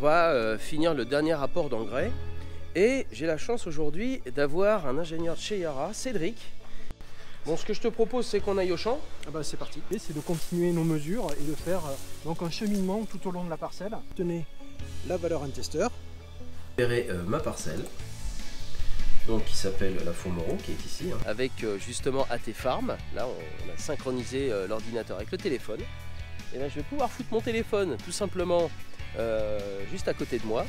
va finir le dernier rapport d'engrais. Et j'ai la chance aujourd'hui d'avoir un ingénieur de chez Yara, Cédric. Bon, ce que je te propose, c'est qu'on aille au champ. Ah bah c'est parti. C'est de continuer nos mesures et de faire donc un cheminement tout au long de la parcelle. Tenez la valeur N-Tester. Je verrai ma parcelle, donc qui s'appelle la Font-Moreau, qui est ici, avec justement AT Farm. Là, on a synchronisé l'ordinateur avec le téléphone. Et là, je vais pouvoir foutre mon téléphone tout simplement juste à côté de moi.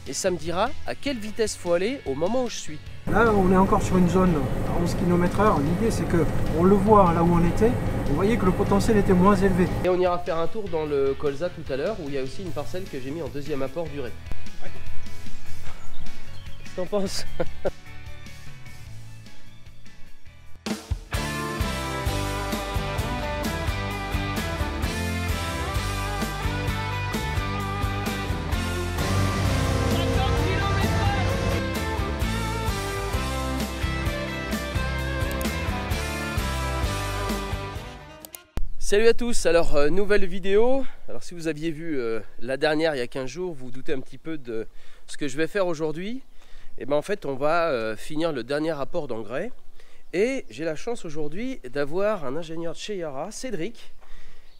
Et ça me dira à quelle vitesse faut aller au moment où je suis. Là, on est encore sur une zone à 11 km/h. L'idée, c'est qu'on le voit là où on était. Vous voyez que le potentiel était moins élevé. Et on ira faire un tour dans le colza tout à l'heure, où il y a aussi une parcelle que j'ai mis en deuxième apport d'urée. Ouais. Qu'est-ce que t'en penses? Salut à tous, alors nouvelle vidéo. Alors si vous aviez vu la dernière il y a 15 jours, vous vous doutez un petit peu de ce que je vais faire aujourd'hui. Et bien en fait on va finir le dernier rapport d'engrais. Et j'ai la chance aujourd'hui d'avoir un ingénieur de chez Yara, Cédric,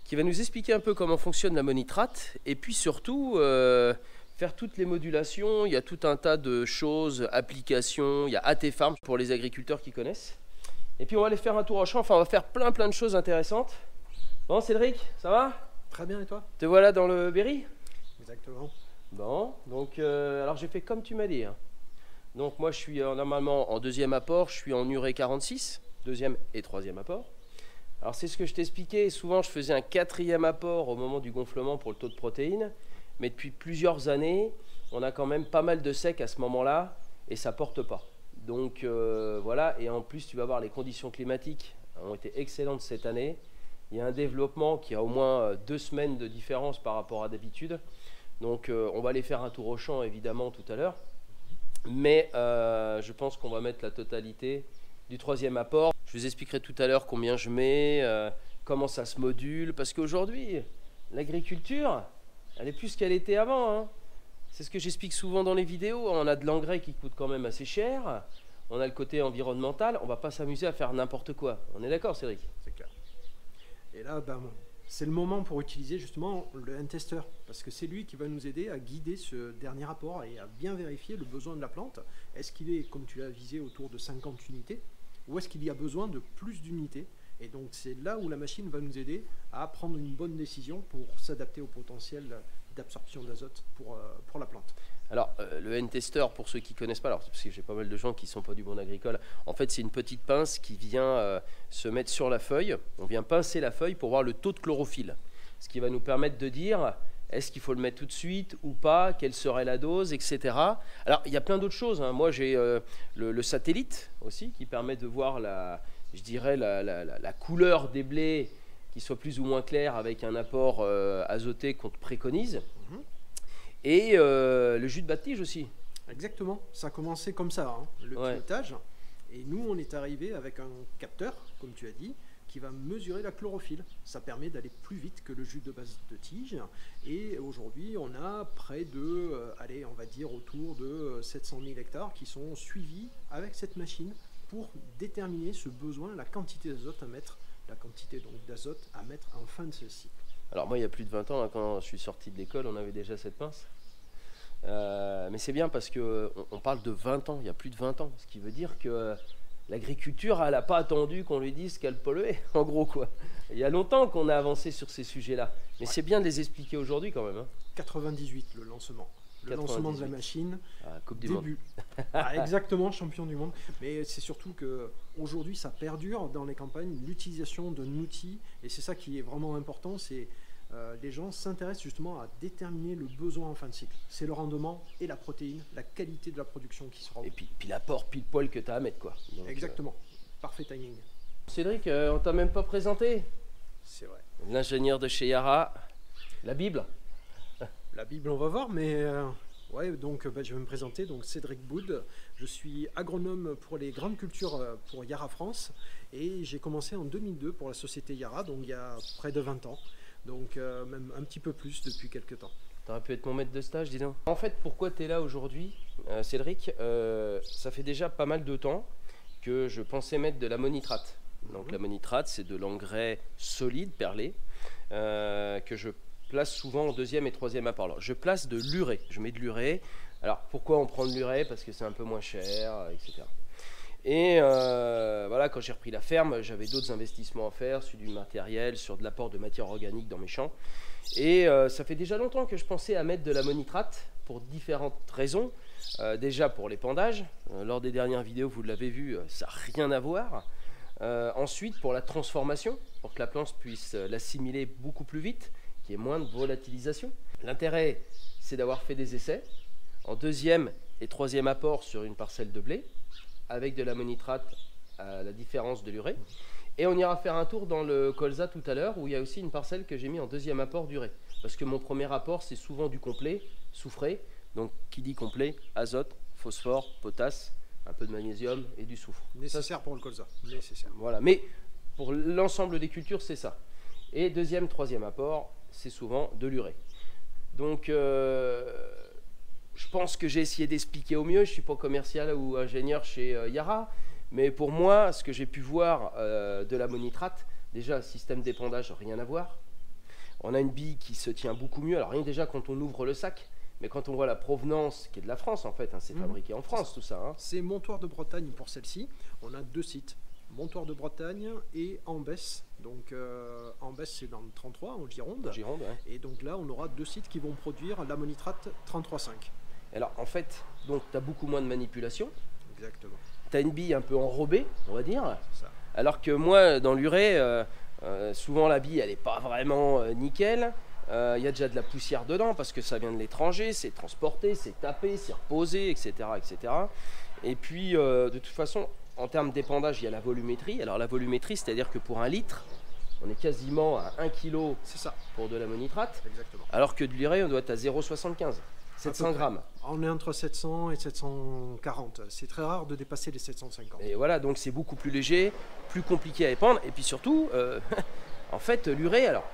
qui va nous expliquer un peu comment fonctionne l'ammonitrate. Et puis surtout faire toutes les modulations. Il y a tout un tas de choses, applications. Il y a AT Farm pour les agriculteurs qui connaissent. Et puis on va aller faire un tour au champ, enfin on va faire plein de choses intéressantes. Bon Cédric, ça va? Très bien, et toi? Te voilà dans le Berry? Exactement. Bon, donc alors j'ai fait comme tu m'as dit. Donc moi je suis normalement en deuxième apport, je suis en urée 46, deuxième et troisième apport. Alors c'est ce que je t'expliquais, souvent je faisais un quatrième apport au moment du gonflement pour le taux de protéines. Mais depuis plusieurs années, on a quand même pas mal de sec à ce moment-là et ça porte pas. Donc voilà, et en plus tu vas voir les conditions climatiques ont été excellentes cette année. Il y a un développement qui a au moins 2 semaines de différence par rapport à d'habitude. Donc on va aller faire un tour au champ évidemment tout à l'heure. Mais je pense qu'on va mettre la totalité du troisième apport. Je vous expliquerai tout à l'heure combien je mets, comment ça se module. Parce qu'aujourd'hui, l'agriculture, elle est plus qu'elle était avant. C'est ce que j'explique souvent dans les vidéos. On a de l'engrais qui coûte quand même assez cher. On a le côté environnemental. On ne va pas s'amuser à faire n'importe quoi. On est d'accord Cédric? C'est clair. Et là, c'est le moment pour utiliser justement le N-Tester, parce que c'est lui qui va nous aider à guider ce dernier rapport et à bien vérifier le besoin de la plante. Est-ce qu'il est, comme tu l'as visé, autour de 50 unités, ou est-ce qu'il y a besoin de plus d'unités? Et donc c'est là où la machine va nous aider à prendre une bonne décision pour s'adapter au potentiel d'absorption d'azote pour la plante. Alors, le N-Tester, pour ceux qui ne connaissent pas, alors, parce que j'ai pas mal de gens qui ne sont pas du monde agricole, en fait, c'est une petite pince qui vient se mettre sur la feuille. On vient pincer la feuille pour voir le taux de chlorophylle. Ce qui va nous permettre de dire, est-ce qu'il faut le mettre tout de suite ou pas, quelle serait la dose, etc. Alors, il y a plein d'autres choses. Moi, j'ai le satellite aussi, qui permet de voir la couleur des blés qui soit plus ou moins claire avec un apport azoté qu'on te préconise. Et le jus de bas-de-tige aussi. Exactement, ça a commencé comme ça, le pilotage. Et nous, on est arrivé avec un capteur, comme tu as dit, qui va mesurer la chlorophylle. Ça permet d'aller plus vite que le jus de base de tige. Et aujourd'hui, on a près de, on va dire autour de 700 000 hectares qui sont suivis avec cette machine pour déterminer ce besoin, la quantité d'azote à mettre, la quantité donc d'azote à mettre en fin de ce cycle. Alors moi il y a plus de 20 ans, quand je suis sorti de l'école, on avait déjà cette pince. Mais c'est bien parce qu'on parle de 20 ans, il y a plus de 20 ans. Ce qui veut dire que l'agriculture, elle n'a pas attendu qu'on lui dise qu'elle polluait, en gros quoi. Il y a longtemps qu'on a avancé sur ces sujets-là. Mais c'est bien de les expliquer aujourd'hui quand même. 98 le lancement. Le 98. Lancement de la machine, Coupe du début. Exactement, champion du monde. Mais c'est surtout qu'aujourd'hui, ça perdure dans les campagnes, l'utilisation d'un outil. Et c'est ça qui est vraiment important, c'est les gens s'intéressent justement à déterminer le besoin en fin de cycle. C'est le rendement et la protéine, la qualité de la production qui sera. Et puis l'apport pile poil que tu as à mettre quoi. Donc, exactement, parfait timing. Cédric, on t'a même pas présenté. C'est vrai. L'ingénieur de chez Yara, la Bible. La Bible, on va voir, mais ouais, donc je vais me présenter. Donc Cédric Boud, je suis agronome pour les grandes cultures pour Yara France et j'ai commencé en 2002 pour la société Yara, donc il y a près de 20 ans, donc même un petit peu plus depuis quelques temps. T'aurais pu être mon maître de stage, dis donc. En fait, pourquoi tu es là aujourd'hui, Cédric? Ça fait déjà pas mal de temps que je pensais mettre de l'ammonitrate. Donc l'ammonitrate, c'est de l'engrais solide, perlé, que je place souvent en deuxième et troisième apport. Alors, je place de l'urée, je mets de l'urée. Alors pourquoi on prend de l'urée? Parce que c'est un peu moins cher, etc. Et voilà, quand j'ai repris la ferme, j'avais d'autres investissements à faire sur du matériel, sur de l'apport de matière organique dans mes champs. Et ça fait déjà longtemps que je pensais à mettre de l'ammonitrate pour différentes raisons. Déjà pour l'épandage, lors des dernières vidéos, vous l'avez vu, ça n'a rien à voir. Ensuite pour la transformation, pour que la plante puisse l'assimiler beaucoup plus vite, qu'il y ait moins de volatilisation. L'intérêt, c'est d'avoir fait des essais en deuxième et troisième apport sur une parcelle de blé, avec de l'ammonitrate à la différence de l'urée. Et on ira faire un tour dans le colza tout à l'heure, où il y a aussi une parcelle que j'ai mis en deuxième apport d'urée. Parce que mon premier apport, c'est souvent du complet, soufré. Donc qui dit complet, azote, phosphore, potasse, un peu de magnésium et du soufre. Nécessaire pour le colza. Nécessaire. Voilà, mais pour l'ensemble des cultures, c'est ça. Et deuxième, troisième apport, c'est souvent de l'urée. Donc je pense que j'ai essayé d'expliquer au mieux. Je ne suis pas commercial ou ingénieur chez Yara, mais pour moi, ce que j'ai pu voir de l'ammonitrate, déjà, système d'épandage, rien à voir. On a une bille qui se tient beaucoup mieux. Alors rien déjà quand on ouvre le sac, mais quand on voit la provenance, qui est de la France en fait, hein, c'est fabriqué en France tout ça. Hein. C'est Montoire de Bretagne pour celle-ci. On a 2 sites, Montoire de Bretagne et Ambès. Donc Ambès c'est dans le 33 en Gironde. Gironde, ouais. Et donc là on aura 2 sites qui vont produire l'ammonitrate 33,5. Alors en fait, donc tu as beaucoup moins de manipulation. Exactement. Tu as une bille un peu enrobée, on va dire. C'est ça. Alors que moi, dans l'urée, souvent la bille, elle n'est pas vraiment nickel. Il y a déjà de la poussière dedans parce que ça vient de l'étranger, c'est transporté, c'est tapé, c'est reposé, etc., etc. Et puis, de toute façon, en termes d'épandage, il y a la volumétrie. Alors la volumétrie, c'est-à-dire que pour 1 litre, on est quasiment à 1 kg pour de l'ammonitrate. Exactement. Alors que de l'urée, on doit être à 0,75. 700 grammes. On est entre 700 et 740. C'est très rare de dépasser les 750. Et voilà, donc c'est beaucoup plus léger, plus compliqué à épandre. Et puis surtout, en fait, l'urée, alors,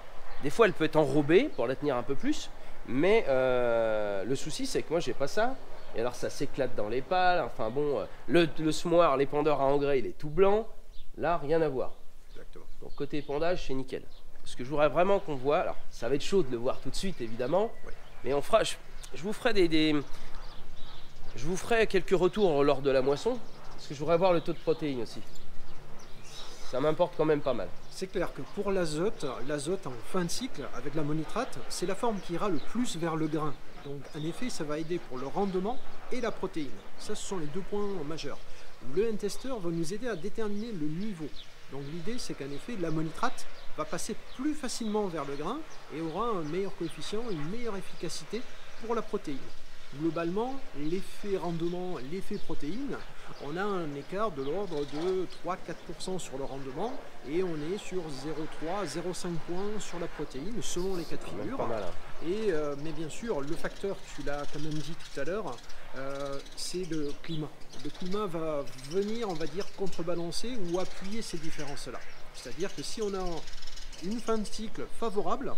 des fois, elle peut être enrobée pour la tenir un peu plus. Mais le souci, c'est que moi, j'ai pas ça. Et alors, ça s'éclate dans les pales. Enfin bon, le semoir, l'épandeur à engrais, il est tout blanc. Là, rien à voir. Exactement. Donc, côté épandage, c'est nickel. Ce que je voudrais vraiment qu'on voit, alors, ça va être chaud de le voir tout de suite, évidemment. Oui. Mais on fera... Je vous ferai je vous ferai quelques retours lors de la moisson, parce que je voudrais voir le taux de protéines aussi. Ça m'importe quand même pas mal. C'est clair que pour l'azote en fin de cycle, avec l'ammonitrate, c'est la forme qui ira le plus vers le grain. Donc en effet, ça va aider pour le rendement et la protéine. Ça, ce sont les 2 points majeurs. Le N-testeur va nous aider à déterminer le niveau. Donc l'idée, c'est qu'en effet, l'ammonitrate va passer plus facilement vers le grain et aura un meilleur coefficient, une meilleure efficacité pour la protéine. Globalement, l'effet rendement, l'effet protéine, on a un écart de l'ordre de 3-4% sur le rendement et on est sur 0,3-0,5 points sur la protéine selon les cas de figure. Pas mal, hein. Et, mais bien sûr, le facteur, tu l'as quand même dit tout à l'heure, c'est le climat. Le climat va venir, on va dire, contrebalancer ou appuyer ces différences-là. C'est-à-dire que si on a une fin de cycle favorable,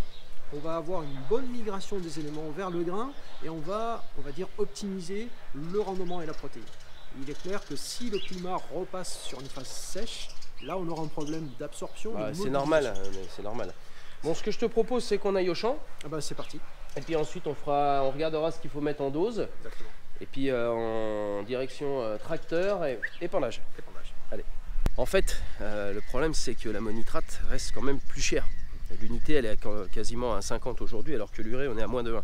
on va avoir une bonne migration des éléments vers le grain et on va dire, optimiser le rendement et la protéine. Il est clair que si le climat repasse sur une phase sèche, là on aura un problème d'absorption. Ouais, c'est normal, c'est normal. Bon, ce que je te propose, c'est qu'on aille au champ. Ah bah c'est parti. Et puis ensuite, on regardera ce qu'il faut mettre en dose. Exactement. Et puis en direction tracteur et épandage. Allez. En fait, le problème, c'est que l'ammonitrate reste quand même plus cher. L'unité, elle est quasiment à 50 aujourd'hui, alors que l'urée, on est à moins de 1.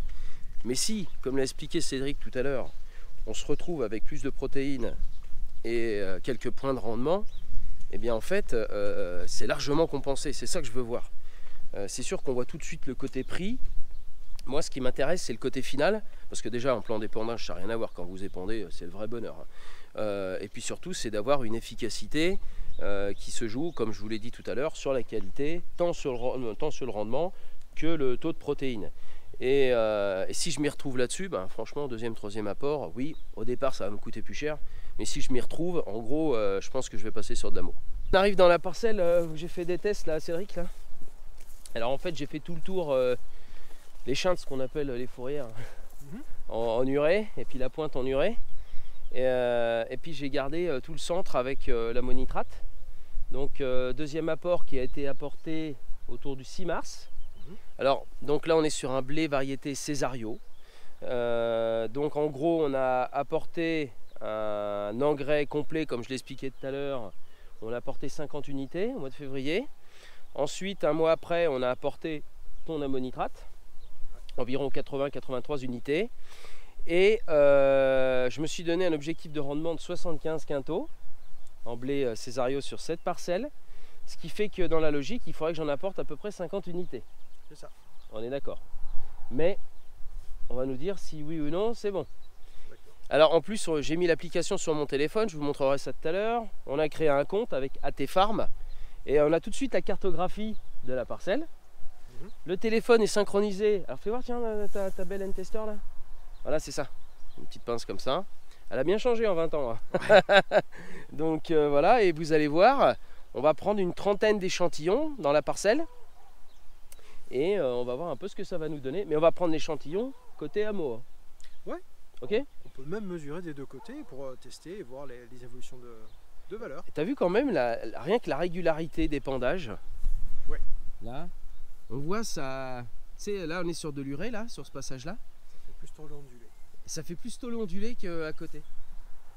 Mais si, comme l'a expliqué Cédric tout à l'heure, on se retrouve avec plus de protéines et quelques points de rendement, eh bien en fait, c'est largement compensé. C'est ça que je veux voir. C'est sûr qu'on voit tout de suite le côté prix. Moi, ce qui m'intéresse, c'est le côté final, parce que déjà, en plan d'épandage, ça n'a rien à voir. Quand vous épandez, c'est le vrai bonheur. Et puis surtout, c'est d'avoir une efficacité qui se joue, comme je vous l'ai dit tout à l'heure, sur la qualité, tant sur le rendement que le taux de protéines. Et si je m'y retrouve là-dessus, ben, franchement, deuxième, troisième apport, oui, au départ, ça va me coûter plus cher. Mais si je m'y retrouve, en gros, je pense que je vais passer sur de l'ammo. On arrive dans la parcelle où j'ai fait des tests, là, Cédric, là. Alors en fait, j'ai fait tout le tour les chintes, ce qu'on appelle les fourrières, en urée, et puis la pointe en urée. Et puis j'ai gardé tout le centre avec l'ammonitrate. Donc deuxième apport qui a été apporté autour du 6 mars. Alors donc là on est sur un blé variété Césario. Donc en gros on a apporté un engrais complet comme je l'expliquais tout à l'heure. On a apporté 50 unités au mois de février. Ensuite un mois après on a apporté ton ammonitrate, environ 80-83 unités. Et je me suis donné un objectif de rendement de 75 quintaux en blé Césario sur cette parcelle. Ce qui fait que dans la logique, il faudrait que j'en apporte à peu près 50 unités. C'est ça. On est d'accord. Mais on va nous dire si oui ou non, c'est bon. Alors en plus, j'ai mis l'application sur mon téléphone, je vous montrerai ça tout à l'heure. On a créé un compte avec AT Farm et on a tout de suite la cartographie de la parcelle. Le téléphone est synchronisé. Alors fais voir, tiens, ta belle N-Tester là. Voilà, c'est ça. Une petite pince comme ça. Elle a bien changé en 20 ans. Hein. Donc voilà, et vous allez voir, on va prendre une trentaine d'échantillons dans la parcelle. Et on va voir un peu ce que ça va nous donner. Mais on va prendre l'échantillon côté hameau. Hein. Ouais. Ok. On peut même mesurer des deux côtés pour tester et voir les évolutions de valeur. Tu as vu quand même, rien que la régularité d'épandage. Ouais. Là, on voit ça. Tu sais, là on est sur de l'urée, là, sur ce passage-là. Plus tôle ondulé. Ça fait plus tôle ondulé qu'à côté.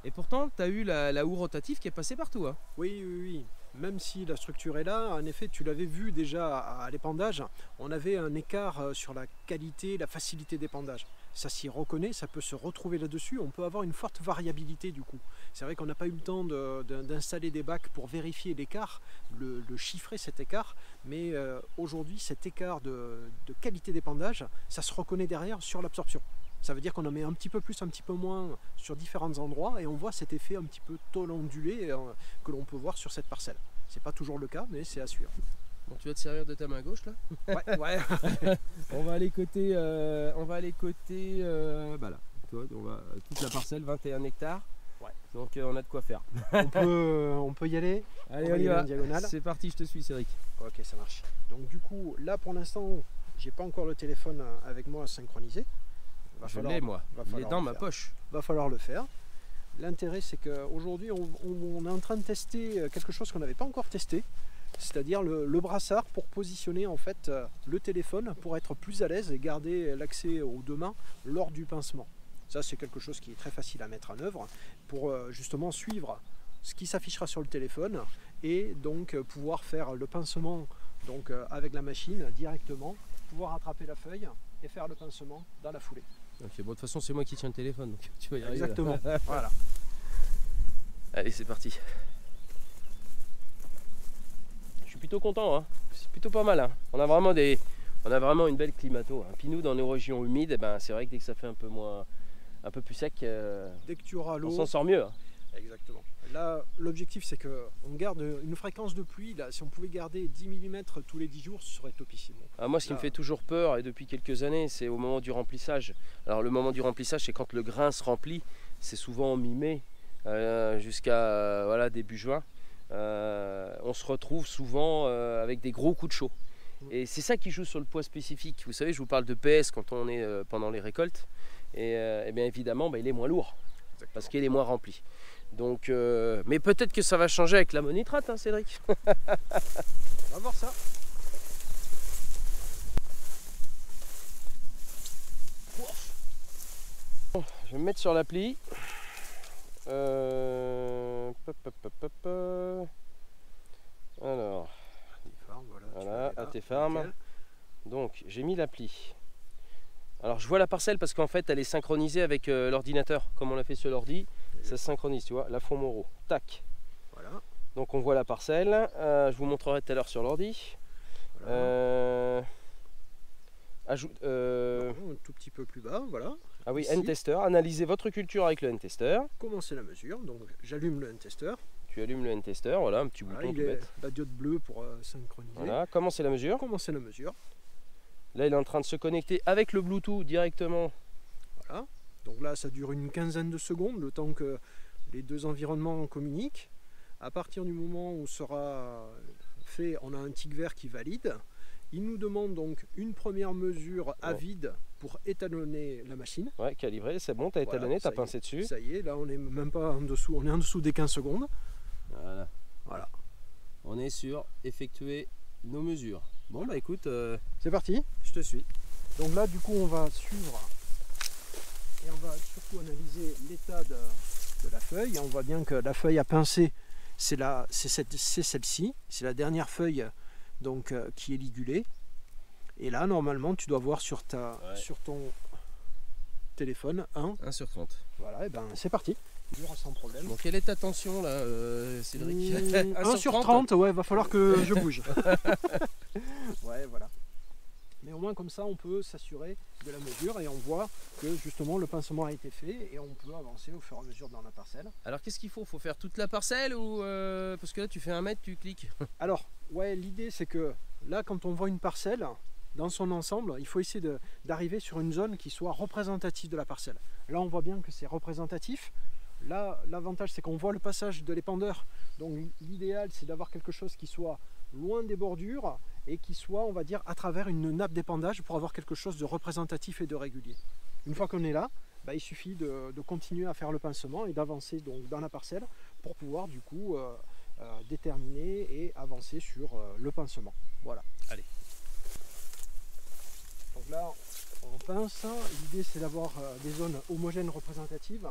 Et pourtant, tu as eu la houe rotative qui est passée partout. Hein. Oui, oui, oui. Même si la structure est là, en effet, tu l'avais vu déjà à l'épandage, on avait un écart sur la qualité, la facilité d'épandage. Ça s'y reconnaît, ça peut se retrouver là-dessus, on peut avoir une forte variabilité du coup. C'est vrai qu'on n'a pas eu le temps d'installer des bacs pour vérifier l'écart, le chiffrer cet écart, mais aujourd'hui cet écart de qualité d'épandage, ça se reconnaît derrière sur l'absorption. Ça veut dire qu'on en met un petit peu plus, un petit peu moins sur différents endroits et on voit cet effet un petit peu tôle ondulé que l'on peut voir sur cette parcelle. C'est pas toujours le cas, mais c'est à suivre. Bon, tu vas te servir de ta main gauche là. Ouais, ouais. On va aller côté, bah là. Tu vois, on va toute la parcelle, 21 hectares. Ouais. Donc on a de quoi faire. on peut y aller. Allez, on y va. C'est parti, je te suis, Cédric. Ok, ça marche. Donc du coup, là pour l'instant, j'ai pas encore le téléphone avec moi synchronisé. Je l'ai moi, il est dans ma poche. Va falloir le faire. L'intérêt c'est qu'aujourd'hui on est en train de tester quelque chose qu'on n'avait pas encore testé, c'est-à-dire le brassard pour positionner en fait le téléphone pour être plus à l'aise et garder l'accès aux deux mains lors du pincement. Ça c'est quelque chose qui est très facile à mettre en œuvre pour justement suivre ce qui s'affichera sur le téléphone et donc pouvoir faire le pincement donc, avec la machine directement, pouvoir attraper la feuille et faire le pincement dans la foulée. Ok, bon, de toute façon c'est moi qui tiens le téléphone, donc tu vas y arriver. Exactement, voilà. Allez, c'est parti. Je suis plutôt content, hein. C'est plutôt pas mal. Hein. On a vraiment une belle climato. Hein. Puis nous, dans nos régions humides, eh ben, c'est vrai que dès que ça fait un peu plus sec, dès que tu auras l'eau, on s'en sort mieux. Hein. Exactement. Là, l'objectif c'est qu'on garde une fréquence de pluie. Là, si on pouvait garder 10 mm tous les 10 jours, ce serait topissime. Ah, moi, ce qui me fait toujours peur, et depuis quelques années, c'est au moment du remplissage. Alors, le moment du remplissage, c'est quand le grain se remplit. C'est souvent mi-mai jusqu'à voilà, début juin. On se retrouve souvent avec des gros coups de chaud. Et c'est ça qui joue sur le poids spécifique. Vous savez, je vous parle de PS quand on est pendant les récoltes. Et bien évidemment, il est moins lourd. Exactement. Parce qu'il est moins rempli. Donc, mais peut-être que ça va changer avec l'ammonitrate, hein, Cédric. On va voir ça. Bon, je vais me mettre sur l'appli. Alors, voilà, AT Farm. Donc, j'ai mis l'appli. Alors, je vois la parcelle parce qu'en fait, elle est synchronisée avec l'ordinateur, comme on l'a fait sur l'ordi. Ça se synchronise, tu vois, la Fond-Moreau. Tac. Voilà. Donc on voit la parcelle. Je vous montrerai tout à l'heure sur l'ordi. Voilà. Ajoute. Un tout petit peu plus bas, voilà. Ah oui, Ici. N-Tester. Analysez votre culture avec le N-Tester. Commencer la mesure. Donc j'allume le N-Tester. Tu allumes le N-Tester, voilà, un petit bouton tout bête. La diode bleue pour synchroniser. Voilà, commencer la mesure. Commencer la mesure. Là, il est en train de se connecter avec le Bluetooth directement. Voilà. Donc là, ça dure une quinzaine de secondes, le temps que les deux environnements communiquent. À partir du moment où sera fait, on a un tic vert qui valide. Il nous demande donc une première mesure à vide pour étalonner la machine. Ouais, calibré, c'est bon, tu as étalonné, tu as pincé dessus. Ça y est, là on est même pas en dessous, on est en dessous des 15 secondes. Voilà. On est sur effectuer nos mesures. Bon bah écoute, c'est parti. Je te suis. Donc là du coup on va suivre et on va surtout analyser l'état de la feuille. On voit bien que la feuille à pincer, c'est celle-ci, c'est la dernière feuille donc qui est ligulée. Et là normalement tu dois voir sur ton téléphone 1 sur 30. Voilà, et ben c'est parti. Sans problème. Bon, quelle est ta tension là, Cédric? 1 sur 30, ouais, va falloir que je bouge. Ouais, voilà. Mais au moins comme ça, on peut s'assurer de la mesure et on voit que justement le pincement a été fait et on peut avancer au fur et à mesure dans la parcelle. Alors qu'est-ce qu'il faut? Faut faire toute la parcelle ou parce que là tu fais 1 mètre, tu cliques. Alors, ouais, l'idée c'est que là, quand on voit une parcelle dans son ensemble, il faut essayer d'arriver sur une zone qui soit représentative de la parcelle. Là, on voit bien que c'est représentatif. Là, l'avantage c'est qu'on voit le passage de l'épandeur, donc l'idéal c'est d'avoir quelque chose qui soit loin des bordures et qui soit, on va dire, à travers une nappe d'épandage pour avoir quelque chose de représentatif et de régulier. Une fois qu'on est là, bah, il suffit de continuer à faire le pincement et d'avancer donc dans la parcelle pour pouvoir du coup déterminer et avancer sur le pincement. Voilà. Allez. Donc là, on pince. L'idée c'est d'avoir des zones homogènes représentatives.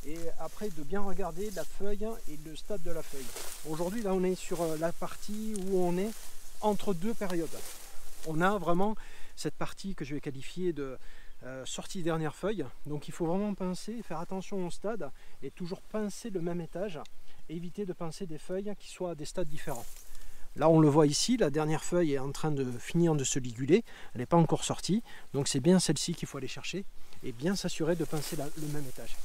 Et après de bien regarder la feuille et le stade de la feuille. Aujourd'hui là on est sur la partie où on est entre deux périodes. On a vraiment cette partie que je vais qualifier de sortie dernière feuille. Donc il faut vraiment pincer, faire attention au stade et toujours pincer le même étage. Éviter de pincer des feuilles qui soient à des stades différents. Là on le voit ici, la dernière feuille est en train de finir de se liguler. Elle n'est pas encore sortie. Donc c'est bien celle-ci qu'il faut aller chercher et bien s'assurer de pincer le même étage.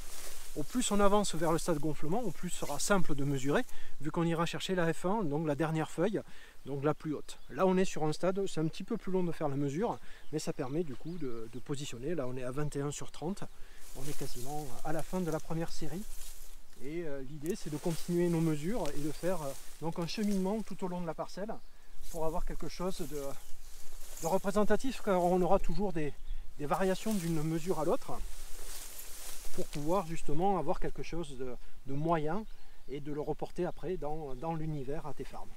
Au plus on avance vers le stade gonflement, au plus ce sera simple de mesurer, vu qu'on ira chercher la F1, donc la dernière feuille, donc la plus haute. Là on est sur un stade, c'est un petit peu plus long de faire la mesure, mais ça permet du coup de positionner. Là on est à 21 sur 30, on est quasiment à la fin de la première série. Et l'idée c'est de continuer nos mesures et de faire donc un cheminement tout au long de la parcelle pour avoir quelque chose de représentatif, car on aura toujours des variations d'une mesure à l'autre, pour pouvoir justement avoir quelque chose de moyen et de le reporter après dans l'univers AT-Farm.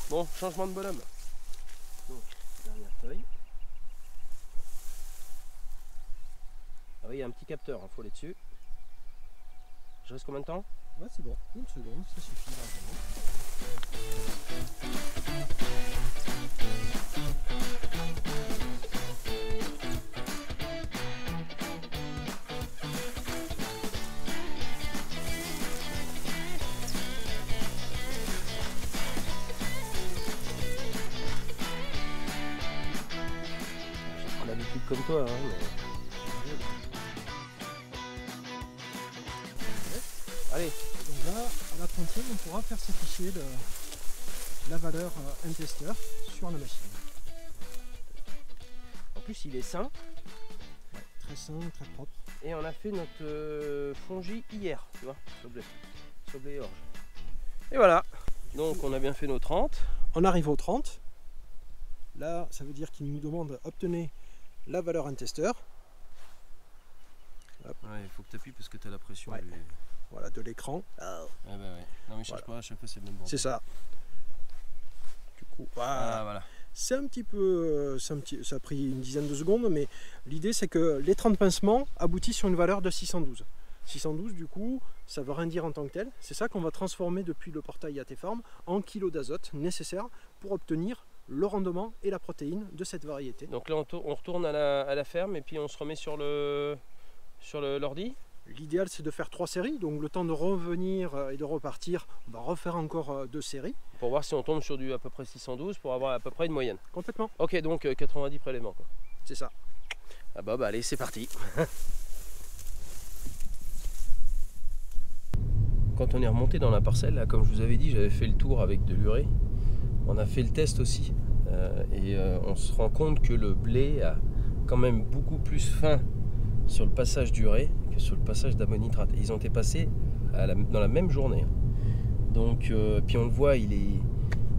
Bon, changement de bonhomme. Donc, dernière feuille. Ah oui, il y a un petit capteur, il faut aller dessus. Je reste combien de temps? Ouais, c'est bon, 1 seconde, ça suffit largement. Comme toi, hein, mais... Allez. Donc là, à la 30e, on pourra faire s'afficher la valeur N-Tester sur la machine. En plus, il est sain. Ouais, très sain, très propre. Et on a fait notre fongi hier, tu vois, sur blé orge. Et voilà. Donc on a bien fait nos 30. On arrive aux 30. Là, ça veut dire qu'il nous demande obtenir la valeur N-Tester. Ouais, il faut que tu appuies parce que tu as la pression. Ouais. Voilà, de l'écran. Ah bah ouais. Non mais cherche pas, à chaque fois c'est le même bord. C'est ça. Du coup, voilà. C'est un petit peu, ça a pris une dizaine de secondes, mais l'idée c'est que les 30 pincements aboutissent sur une valeur de 612. 612 du coup, ça veut rien dire en tant que tel. C'est ça qu'on va transformer depuis le portail AT-Farm en kilos d'azote nécessaires pour obtenir le rendement et la protéine de cette variété. Donc là on retourne à la ferme et puis on se remet sur l'ordi. L'idéal c'est de faire 3 séries, donc le temps de revenir et de repartir, on va refaire encore 2 séries. Pour voir si on tombe sur du à peu près 612 pour avoir à peu près une moyenne. Complètement. Ok, donc 90 prélèvements quoi. C'est ça. Ah bah allez, c'est parti. Quand on est remonté dans la parcelle, là, comme je vous avais dit, j'avais fait le tour avec de l'urée. On a fait le test aussi et on se rend compte que le blé a quand même beaucoup plus faim sur le passage d'urée que sur le passage d'ammonitrate. Ils ont été passés dans la même journée. Donc, puis on le voit, il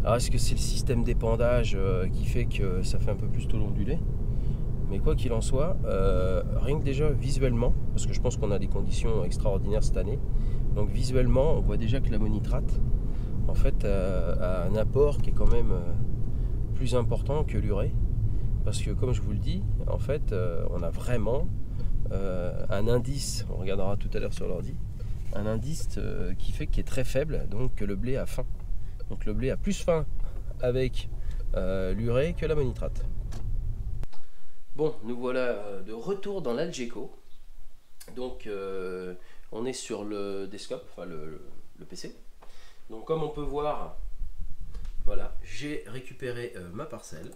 Alors est-ce que c'est le système d'épandage qui fait que ça fait un peu plus taux ondulé? Mais quoi qu'il en soit, rien que déjà visuellement, parce que je pense qu'on a des conditions extraordinaires cette année, donc visuellement on voit déjà que l'ammonitrate en fait a un apport qui est quand même plus important que l'urée, parce que comme je vous le dis, en fait on a vraiment un indice, on regardera tout à l'heure sur l'ordi, un indice qui fait qu'il est très faible, donc que le blé a faim. Donc le blé a plus faim avec l'urée que l'ammonitrate. Bon, nous voilà de retour dans l'Algeco. Donc on est sur le desktop, enfin le PC. Donc comme on peut voir, voilà, j'ai récupéré ma parcelle,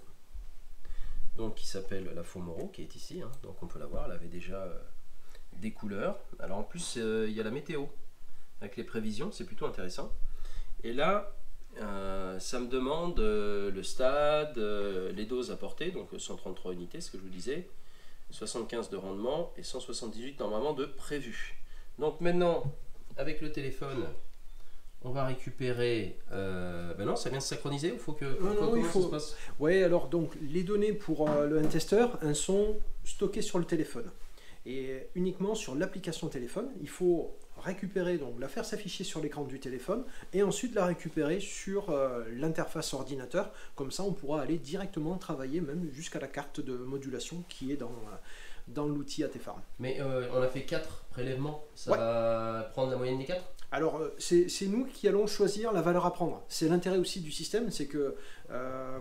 donc qui s'appelle la Faux-Moreau, qui est ici, hein. Donc on peut la voir, elle avait déjà des couleurs. Alors en plus il y a la météo avec les prévisions, c'est plutôt intéressant. Et là ça me demande le stade, les doses apportées, donc 133 unités, ce que je vous disais, 75 de rendement et 178 normalement de prévu. Donc maintenant, avec le téléphone, on va récupérer. Ben non, ça vient de synchroniser. Il faut que. Non, ça se passe. Ouais, alors donc les données pour le N-Tester, elles sont stockées sur le téléphone et uniquement sur l'application téléphone. Il faut récupérer, donc la faire s'afficher sur l'écran du téléphone et ensuite la récupérer sur l'interface ordinateur. Comme ça, on pourra aller directement travailler même jusqu'à la carte de modulation qui est dans l'outil AT-Farm. Mais on a fait 4 prélèvements, ça va prendre la moyenne des 4? Alors, c'est nous qui allons choisir la valeur à prendre. C'est l'intérêt aussi du système, c'est que,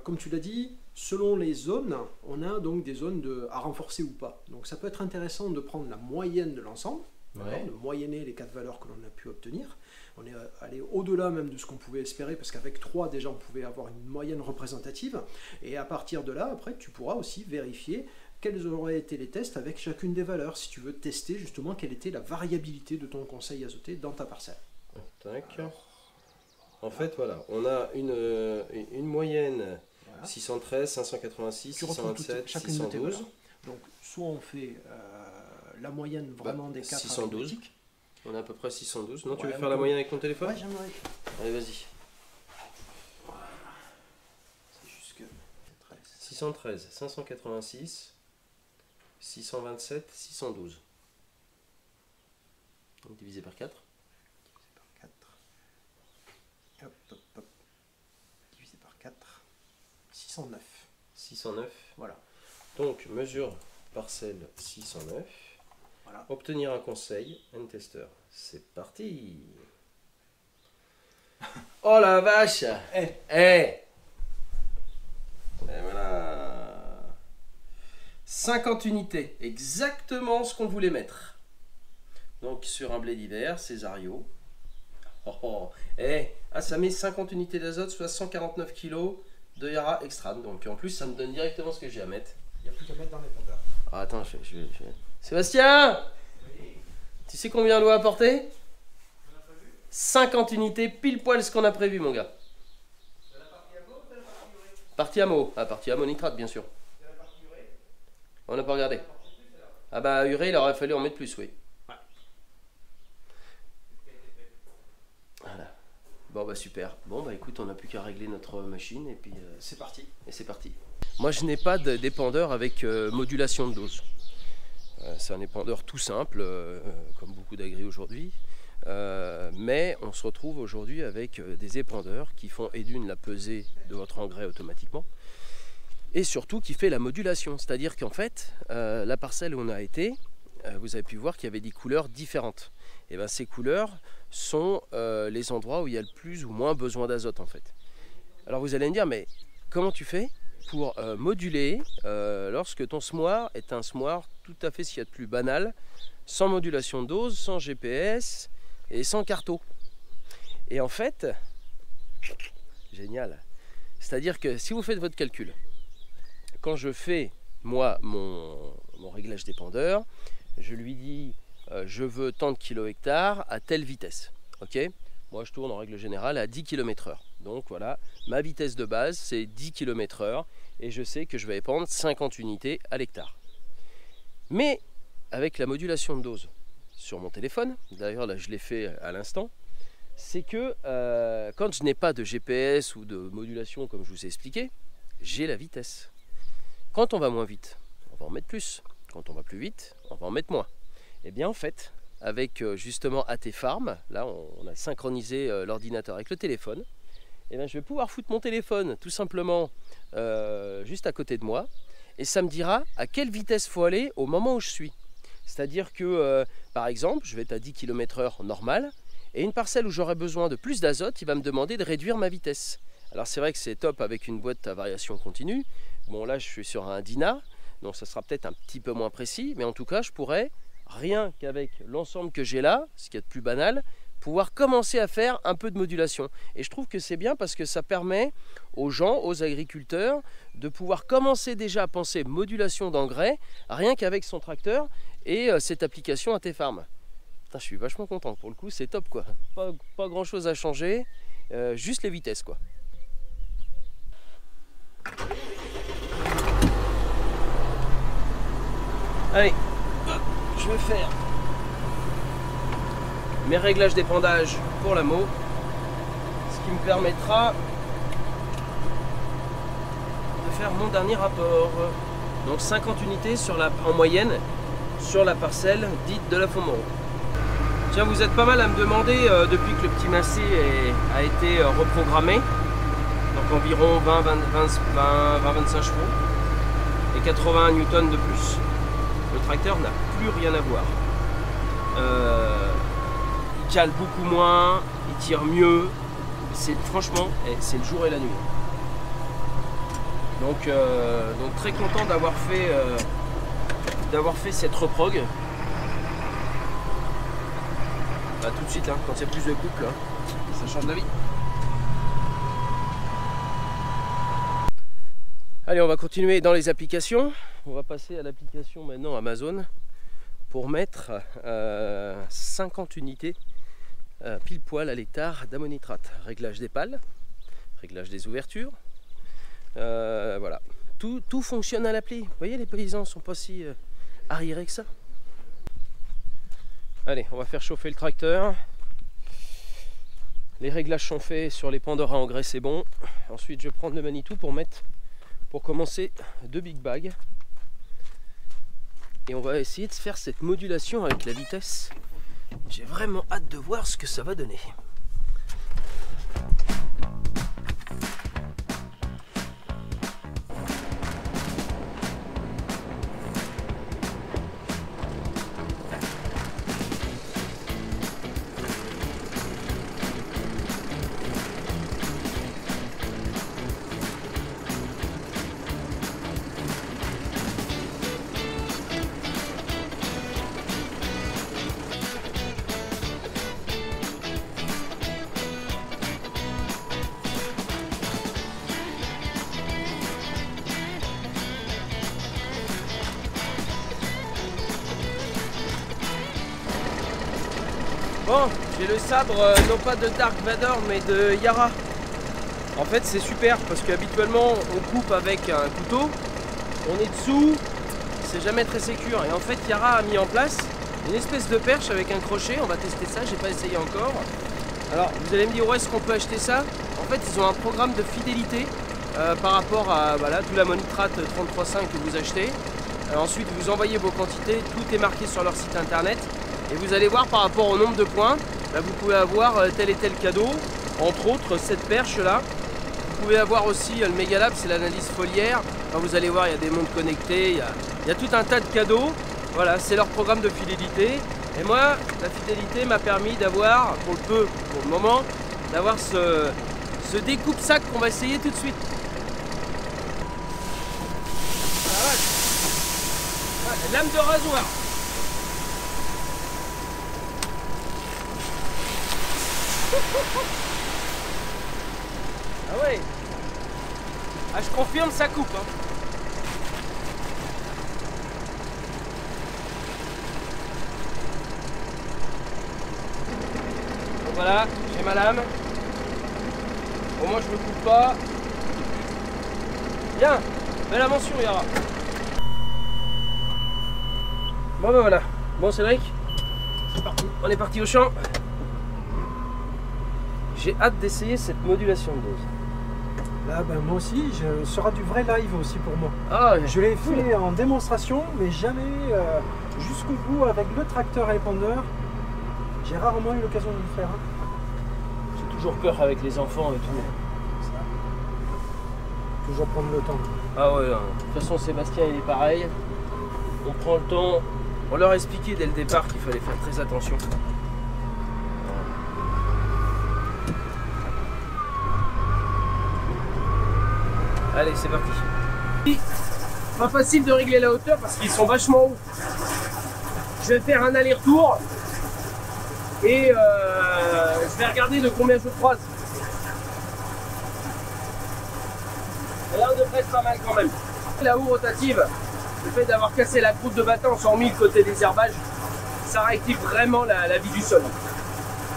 comme tu l'as dit, selon les zones, on a donc des zones à renforcer ou pas. Donc ça peut être intéressant de prendre la moyenne de l'ensemble, de moyenner les 4 valeurs que l'on a pu obtenir. On est allé au-delà même de ce qu'on pouvait espérer, parce qu'avec 3 déjà on pouvait avoir une moyenne représentative. Et à partir de là, après, tu pourras aussi vérifier quels auraient été les tests avec chacune des valeurs, si tu veux tester justement quelle était la variabilité de ton conseil azoté dans ta parcelle. Tac. En fait, voilà, on a une moyenne 613, 586, 627, 612. Donc, soit on fait la moyenne vraiment des 4 612. On a à peu près 612. Non, tu veux Ouais, faire la moyenne avec ton téléphone? Ouais, j'aimerais. Allez, vas-y. Voilà. C'est juste que 613, 586, 627, 612. Donc divisé par 4. Divisé par 4. Hop, hop, hop. Divisé par 4. 609. 609. Voilà. Donc mesure parcelle 609. Voilà. Obtenir un conseil, N-Tester. C'est parti. Oh la vache. Et voilà. 50 unités, exactement ce qu'on voulait mettre. Donc sur un blé d'hiver, Césario. Ça met 50 unités d'azote, soit 149 kg de Yara Extra. Donc en plus, ça me donne directement ce que j'ai à mettre. Il n'y a plus qu'à mettre dans les pondeurs. Ah, attends, je vais... Sébastien, oui. Tu sais combien elle doit apporter? 50 unités, pile poil ce qu'on a prévu, mon gars. De la partie AMO ou de la partie urée? Partie AMO, partie ammonitrate, bien sûr. De la partie urée? On n'a pas regardé. Ah bah urée, il aurait fallu en mettre plus, oui. Ouais. Voilà. Bon bah super. Bon bah écoute, on n'a plus qu'à régler notre machine et puis... c'est parti. Et c'est parti. Moi je n'ai pas de dépendeur avec modulation de dose. C'est un épandeur tout simple, comme beaucoup d'agris aujourd'hui. Mais on se retrouve aujourd'hui avec des épandeurs qui font et d'une la pesée de votre engrais automatiquement et surtout qui fait la modulation, c'est-à-dire qu'en fait la parcelle où on a été, vous avez pu voir qu'il y avait des couleurs différentes. Et bien ces couleurs sont les endroits où il y a le plus ou moins besoin d'azote en fait. Alors vous allez me dire, mais comment tu fais pour moduler lorsque ton semoir est un semoir tout à fait ce qu'il y a de plus banal, sans modulation de dose, sans GPS et sans carto? Et en fait, génial, c'est-à-dire que si vous faites votre calcul, quand je fais moi mon réglage d'épandeur, je lui dis je veux tant de kilo-hectares à telle vitesse, ok? Moi je tourne en règle générale à 10 km/h. Donc voilà, ma vitesse de base c'est 10 km/h et je sais que je vais épandre 50 unités à l'hectare. Mais avec la modulation de dose sur mon téléphone, d'ailleurs là je l'ai fait à l'instant, c'est que quand je n'ai pas de GPS ou de modulation comme je vous ai expliqué, j'ai la vitesse. Quand on va moins vite, on va en mettre plus. Quand on va plus vite, on va en mettre moins. Et bien en fait, avec justement AT Farm, là on a synchronisé l'ordinateur avec le téléphone, et bien je vais pouvoir foutre mon téléphone tout simplement juste à côté de moi, et ça me dira à quelle vitesse il faut aller au moment où je suis. C'est-à-dire que par exemple, je vais être à 10 km/h normal, et une parcelle où j'aurai besoin de plus d'azote, il va me demander de réduire ma vitesse. Alors c'est vrai que c'est top avec une boîte à variation continue. Bon là je suis sur un Dyna, donc ça sera peut-être un petit peu moins précis, mais en tout cas je pourrais, rien qu'avec l'ensemble que j'ai là, ce qui est de plus banal, pouvoir commencer à faire un peu de modulation. Et je trouve que c'est bien parce que ça permet aux gens, aux agriculteurs, de pouvoir commencer déjà à penser modulation d'engrais, rien qu'avec son tracteur et cette application AT Farm. Putain, je suis vachement content, pour le coup c'est top quoi. Pas grand chose à changer, juste les vitesses quoi. Allez, je vais faire mes réglages d'épandage pour la Meaux, ce qui me permettra de faire mon dernier rapport. Donc 50 unités en moyenne sur la parcelle dite de la Font-Moreau. Tiens, vous êtes pas mal à me demander depuis que le petit Massey a été reprogrammé, donc environ 20-25 chevaux et 81 newtons de plus. Le tracteur n'a plus rien à voir. Il cale beaucoup moins, il tire mieux. Franchement, c'est le jour et la nuit. Donc très content d'avoir fait cette reprog. Bah, tout de suite, hein, quand il y a plus de couple, hein, ça change la vie. Allez, on va continuer dans les applications. On va passer à l'application maintenant Amazon pour mettre 50 unités pile poil à l'hectare d'ammonitrate. Réglage des pales, réglage des ouvertures. Voilà, tout fonctionne à l'appli. Vous voyez, les paysans ne sont pas si arriérés que ça. Allez, on va faire chauffer le tracteur. Les réglages sont faits sur les Pandora à engrais, c'est bon. Ensuite, je vais prendre le Manitou pour commencer 2 big bags. Et on va essayer de faire cette modulation avec la vitesse. J'ai vraiment hâte de voir ce que ça va donner. Bon, j'ai le sabre non pas de Dark Vador mais de Yara. En fait c'est super parce qu'habituellement on coupe avec un couteau, on est dessous, c'est jamais très sécure. Et en fait Yara a mis en place une espèce de perche avec un crochet, on va tester ça, j'ai pas essayé encore. Alors vous allez me dire où est-ce qu'on peut acheter ça? En fait ils ont un programme de fidélité par rapport à voilà, tout l'ammonitrate 33,5 que vous achetez. Ensuite vous envoyez vos quantités, tout est marqué sur leur site internet. Et vous allez voir par rapport au nombre de points, là, vous pouvez avoir tel et tel cadeau, entre autres cette perche là. Vous pouvez avoir aussi le Mégalab, c'est l'analyse foliaire. Enfin, vous allez voir, il y a des montres connectées, il y a tout un tas de cadeaux. Voilà, c'est leur programme de fidélité. Et moi, la fidélité m'a permis d'avoir, pour le moment, d'avoir ce découpe-sac qu'on va essayer tout de suite. Ah, lame de rasoir. Ah ouais. Ah, je confirme, ça coupe hein. Donc voilà, j'ai ma lame. Au moins je me coupe pas. Bien, belle invention Yara. Bon ben voilà. Bon Cédric, c'est parti. On est parti au champ. J'ai hâte d'essayer cette modulation de dose. Là, ben, moi aussi, ce sera du vrai live aussi pour moi. Ah, je l'ai fait en démonstration, mais jamais jusqu'au bout avec le tracteur épandeur. J'ai rarement eu l'occasion de le faire. J'ai toujours peur avec les enfants et tout. Ça. Toujours prendre le temps. Ah ouais, de toute façon Sébastien il est pareil. On prend le temps. On leur a expliqué dès le départ qu'il fallait faire très attention. Allez, c'est parti. Pas facile de régler la hauteur parce qu'ils sont vachement hauts. Je vais faire un aller-retour et je vais regarder de combien je croise. Et là, on devrait être pas mal quand même. La houe rotative, le fait d'avoir cassé la croûte de battant sans mis le côté des herbages, ça réactive vraiment la vie du sol.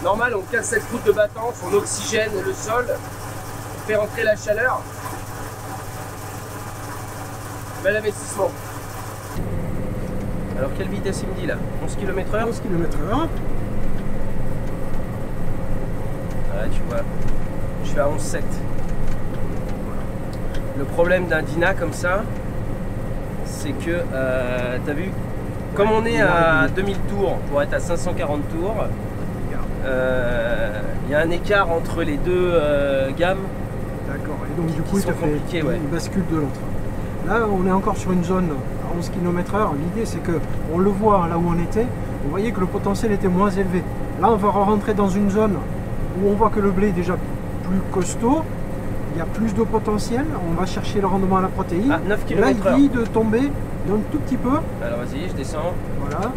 Normal, on casse cette croûte de battant, on oxygène le sol, on fait rentrer la chaleur. Bel investissement. Alors quelle vitesse il me dit là? 11 km/h? 11 km/h. Ah, tu vois, je suis à 11,7. Le problème d'un Dyna comme ça, c'est que, t'as vu, comme on est à 2000 tours pour être à 540 tours, il y a un écart entre les deux gammes. D'accord, et donc du coup il te fait une bascule de l'autre. Là on est encore sur une zone à 11 km/h. L'idée c'est que on le voit là où on était, vous voyez que le potentiel était moins élevé. Là on va rentrer dans une zone où on voit que le blé est déjà plus costaud, il y a plus de potentiel, on va chercher le rendement à la protéine. Ah, 9 km/h. Là il dit de tomber d'un tout petit peu. Alors vas-y, je descends. Voilà.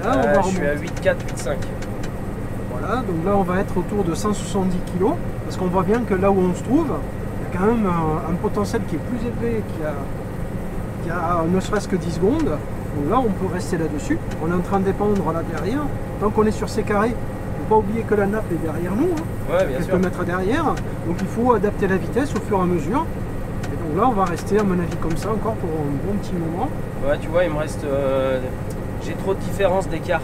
Là on va je suis à 8,4, 8,5. Voilà, donc là on va être autour de 170 kg, parce qu'on voit bien que là où on se trouve, il y a quand même un potentiel qui est plus élevé qu'il y a ne serait-ce que 10 secondes. Donc là on peut rester là-dessus, on est en train de dépendre là derrière. Tant qu'on est sur ces carrés, il ne faut pas oublier que la nappe est derrière nous, quelques mètres derrière, donc il faut adapter la vitesse au fur et à mesure. Et donc là on va rester à mon avis comme ça encore pour un bon petit moment. Ouais, tu vois, il me reste... j'ai trop de différence d'écart.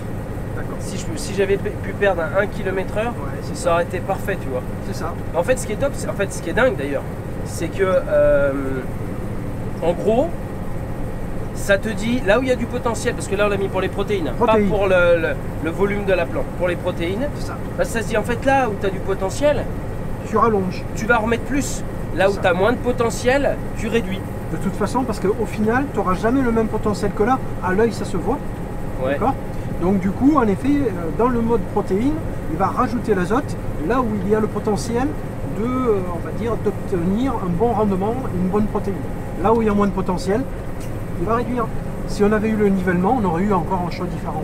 Si j'avais pu perdre un 1 km/h, ça aurait été parfait, tu vois. C'est ça. En fait, ce qui est top, en fait, ce qui est dingue d'ailleurs, c'est que, en gros, ça te dit là où il y a du potentiel, parce que là on l'a mis pour les protéines, pas pour le volume de la plante, pour les protéines. C'est ça. Parce que ça se dit en fait là où tu as du potentiel, tu rallonges. Tu vas remettre plus. Là où tu as moins de potentiel, tu réduis. De toute façon, parce qu'au final, tu n'auras jamais le même potentiel que là. À l'œil, ça se voit. Ouais. D'accord ? Donc du coup, en effet, dans le mode protéine, il va rajouter l'azote là où il y a le potentiel de, on va dire, d'obtenir un bon rendement, une bonne protéine. Là où il y a moins de potentiel, il va réduire. Si on avait eu le nivellement, on aurait eu encore un choix différent.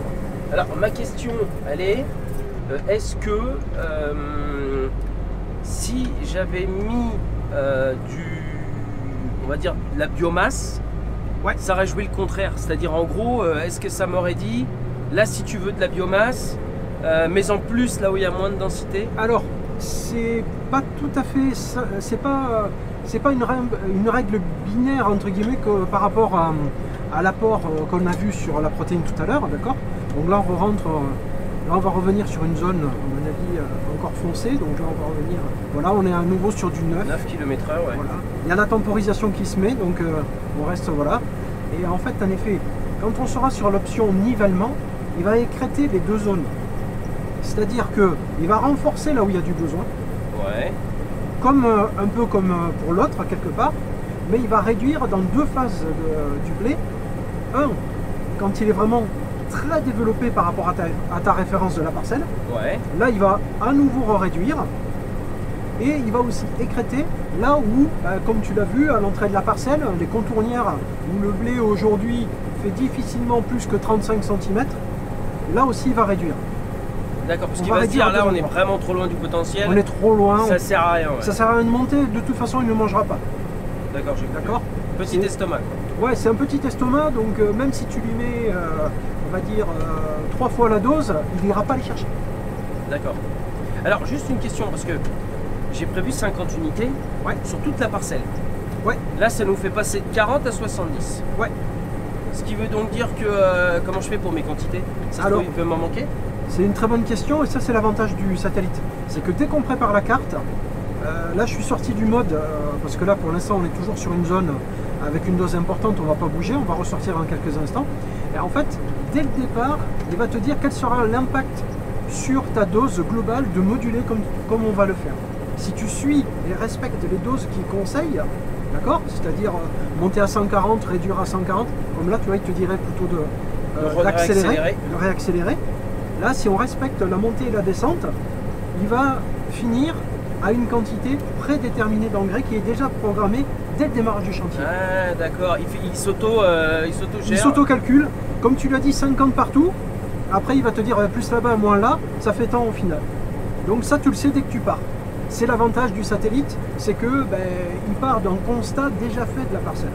Alors ma question, elle est, est-ce que si j'avais mis on va dire, de la biomasse, ça aurait joué le contraire. C'est-à-dire en gros, est-ce que ça m'aurait dit, là si tu veux de la biomasse, mais en plus là où il y a moins de densité? Alors, c'est pas tout à fait, c'est pas une règle binaire entre guillemets que par rapport à l'apport qu'on a vu sur la protéine tout à l'heure, d'accord? Donc là on rentre, là on va revenir sur une zone, à mon avis, encore foncée, donc là on va revenir, voilà, on est à nouveau sur du 9 km/h, ouais. Voilà. Il y a la temporisation qui se met, donc on reste, voilà. Et en fait, en effet, quand on sera sur l'option nivellement, il va écrêter les deux zones. C'est-à-dire qu'il va renforcer là où il y a du besoin, comme, un peu comme pour l'autre quelque part, mais il va réduire dans deux phases du blé. Un, quand il est vraiment très développé par rapport à ta référence de la parcelle, là il va à nouveau réduire, et il va aussi écrêter là où, comme tu l'as vu à l'entrée de la parcelle, les contournières où le blé aujourd'hui fait difficilement plus que 35 cm, là aussi il va réduire. D'accord, parce qu'il va se dire là on est vraiment trop loin du potentiel. On est trop loin. Ça sert à rien. Ça sert à rien de monter, de toute façon il ne mangera pas. D'accord, j'ai compris. D'accord. Petit estomac. Ouais, c'est un petit estomac, donc même si tu lui mets, on va dire, 3 fois la dose, il n'ira pas les chercher. D'accord. Alors juste une question, parce que j'ai prévu 50 unités sur toute la parcelle. Là ça nous fait passer de 40 à 70. Ce qui veut donc dire que comment je fais pour mes quantités? Ça Alors, il peut m'en manquer? C'est une très bonne question et ça c'est l'avantage du satellite. C'est que dès qu'on prépare la carte, là je suis sorti du mode, parce que là pour l'instant on est toujours sur une zone avec une dose importante, on ne va pas bouger, on va ressortir dans quelques instants. Et en fait, dès le départ, il va te dire quel sera l'impact sur ta dose globale de moduler comme on va le faire. Si tu suis et respectes les doses qu'il conseille, d'accord, c'est-à-dire monter à 140, réduire à 140, comme là tu vois, il te dirait plutôt de réaccélérer. Là, si on respecte la montée et la descente, il va finir à une quantité prédéterminée d'engrais qui est déjà programmée dès le démarrage du chantier. Ah d'accord, il s'auto-gère. Il s'auto-calcule, comme tu l'as dit, 50 partout. Après, il va te dire plus là-bas, moins là, ça fait tant au final. Donc ça, tu le sais dès que tu pars. C'est l'avantage du satellite, c'est que il part d'un constat déjà fait de la parcelle.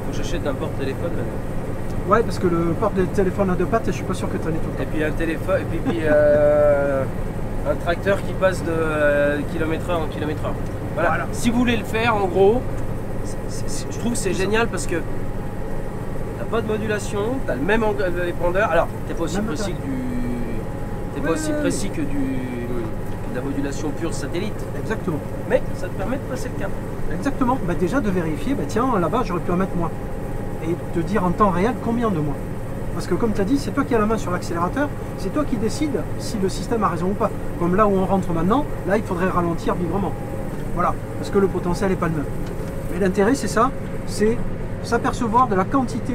Faut que j'achète un porte-téléphone maintenant. Ouais, parce que le porte de téléphone à deux pattes, je suis pas sûr que tu en aies tout le temps. Et puis un téléphone, et puis un tracteur qui passe de kilomètre-heure en kilomètre-heure. Voilà. Si vous voulez le faire, en gros, je trouve que c'est génial parce que t'as pas de modulation, t'as le même épandeur. Alors, t'es pas aussi précis que de la modulation pure satellite. Exactement. Mais ça te permet de passer le cap. Exactement. Déjà de vérifier, tiens, là-bas, j'aurais pu en mettre moins. Et te dire en temps réel combien de moins. Parce que comme tu as dit, c'est toi qui as la main sur l'accélérateur, c'est toi qui décides si le système a raison ou pas. Comme là où on rentre maintenant, là il faudrait ralentir librement. Voilà, parce que le potentiel n'est pas le même. Mais l'intérêt c'est ça, c'est s'apercevoir de la quantité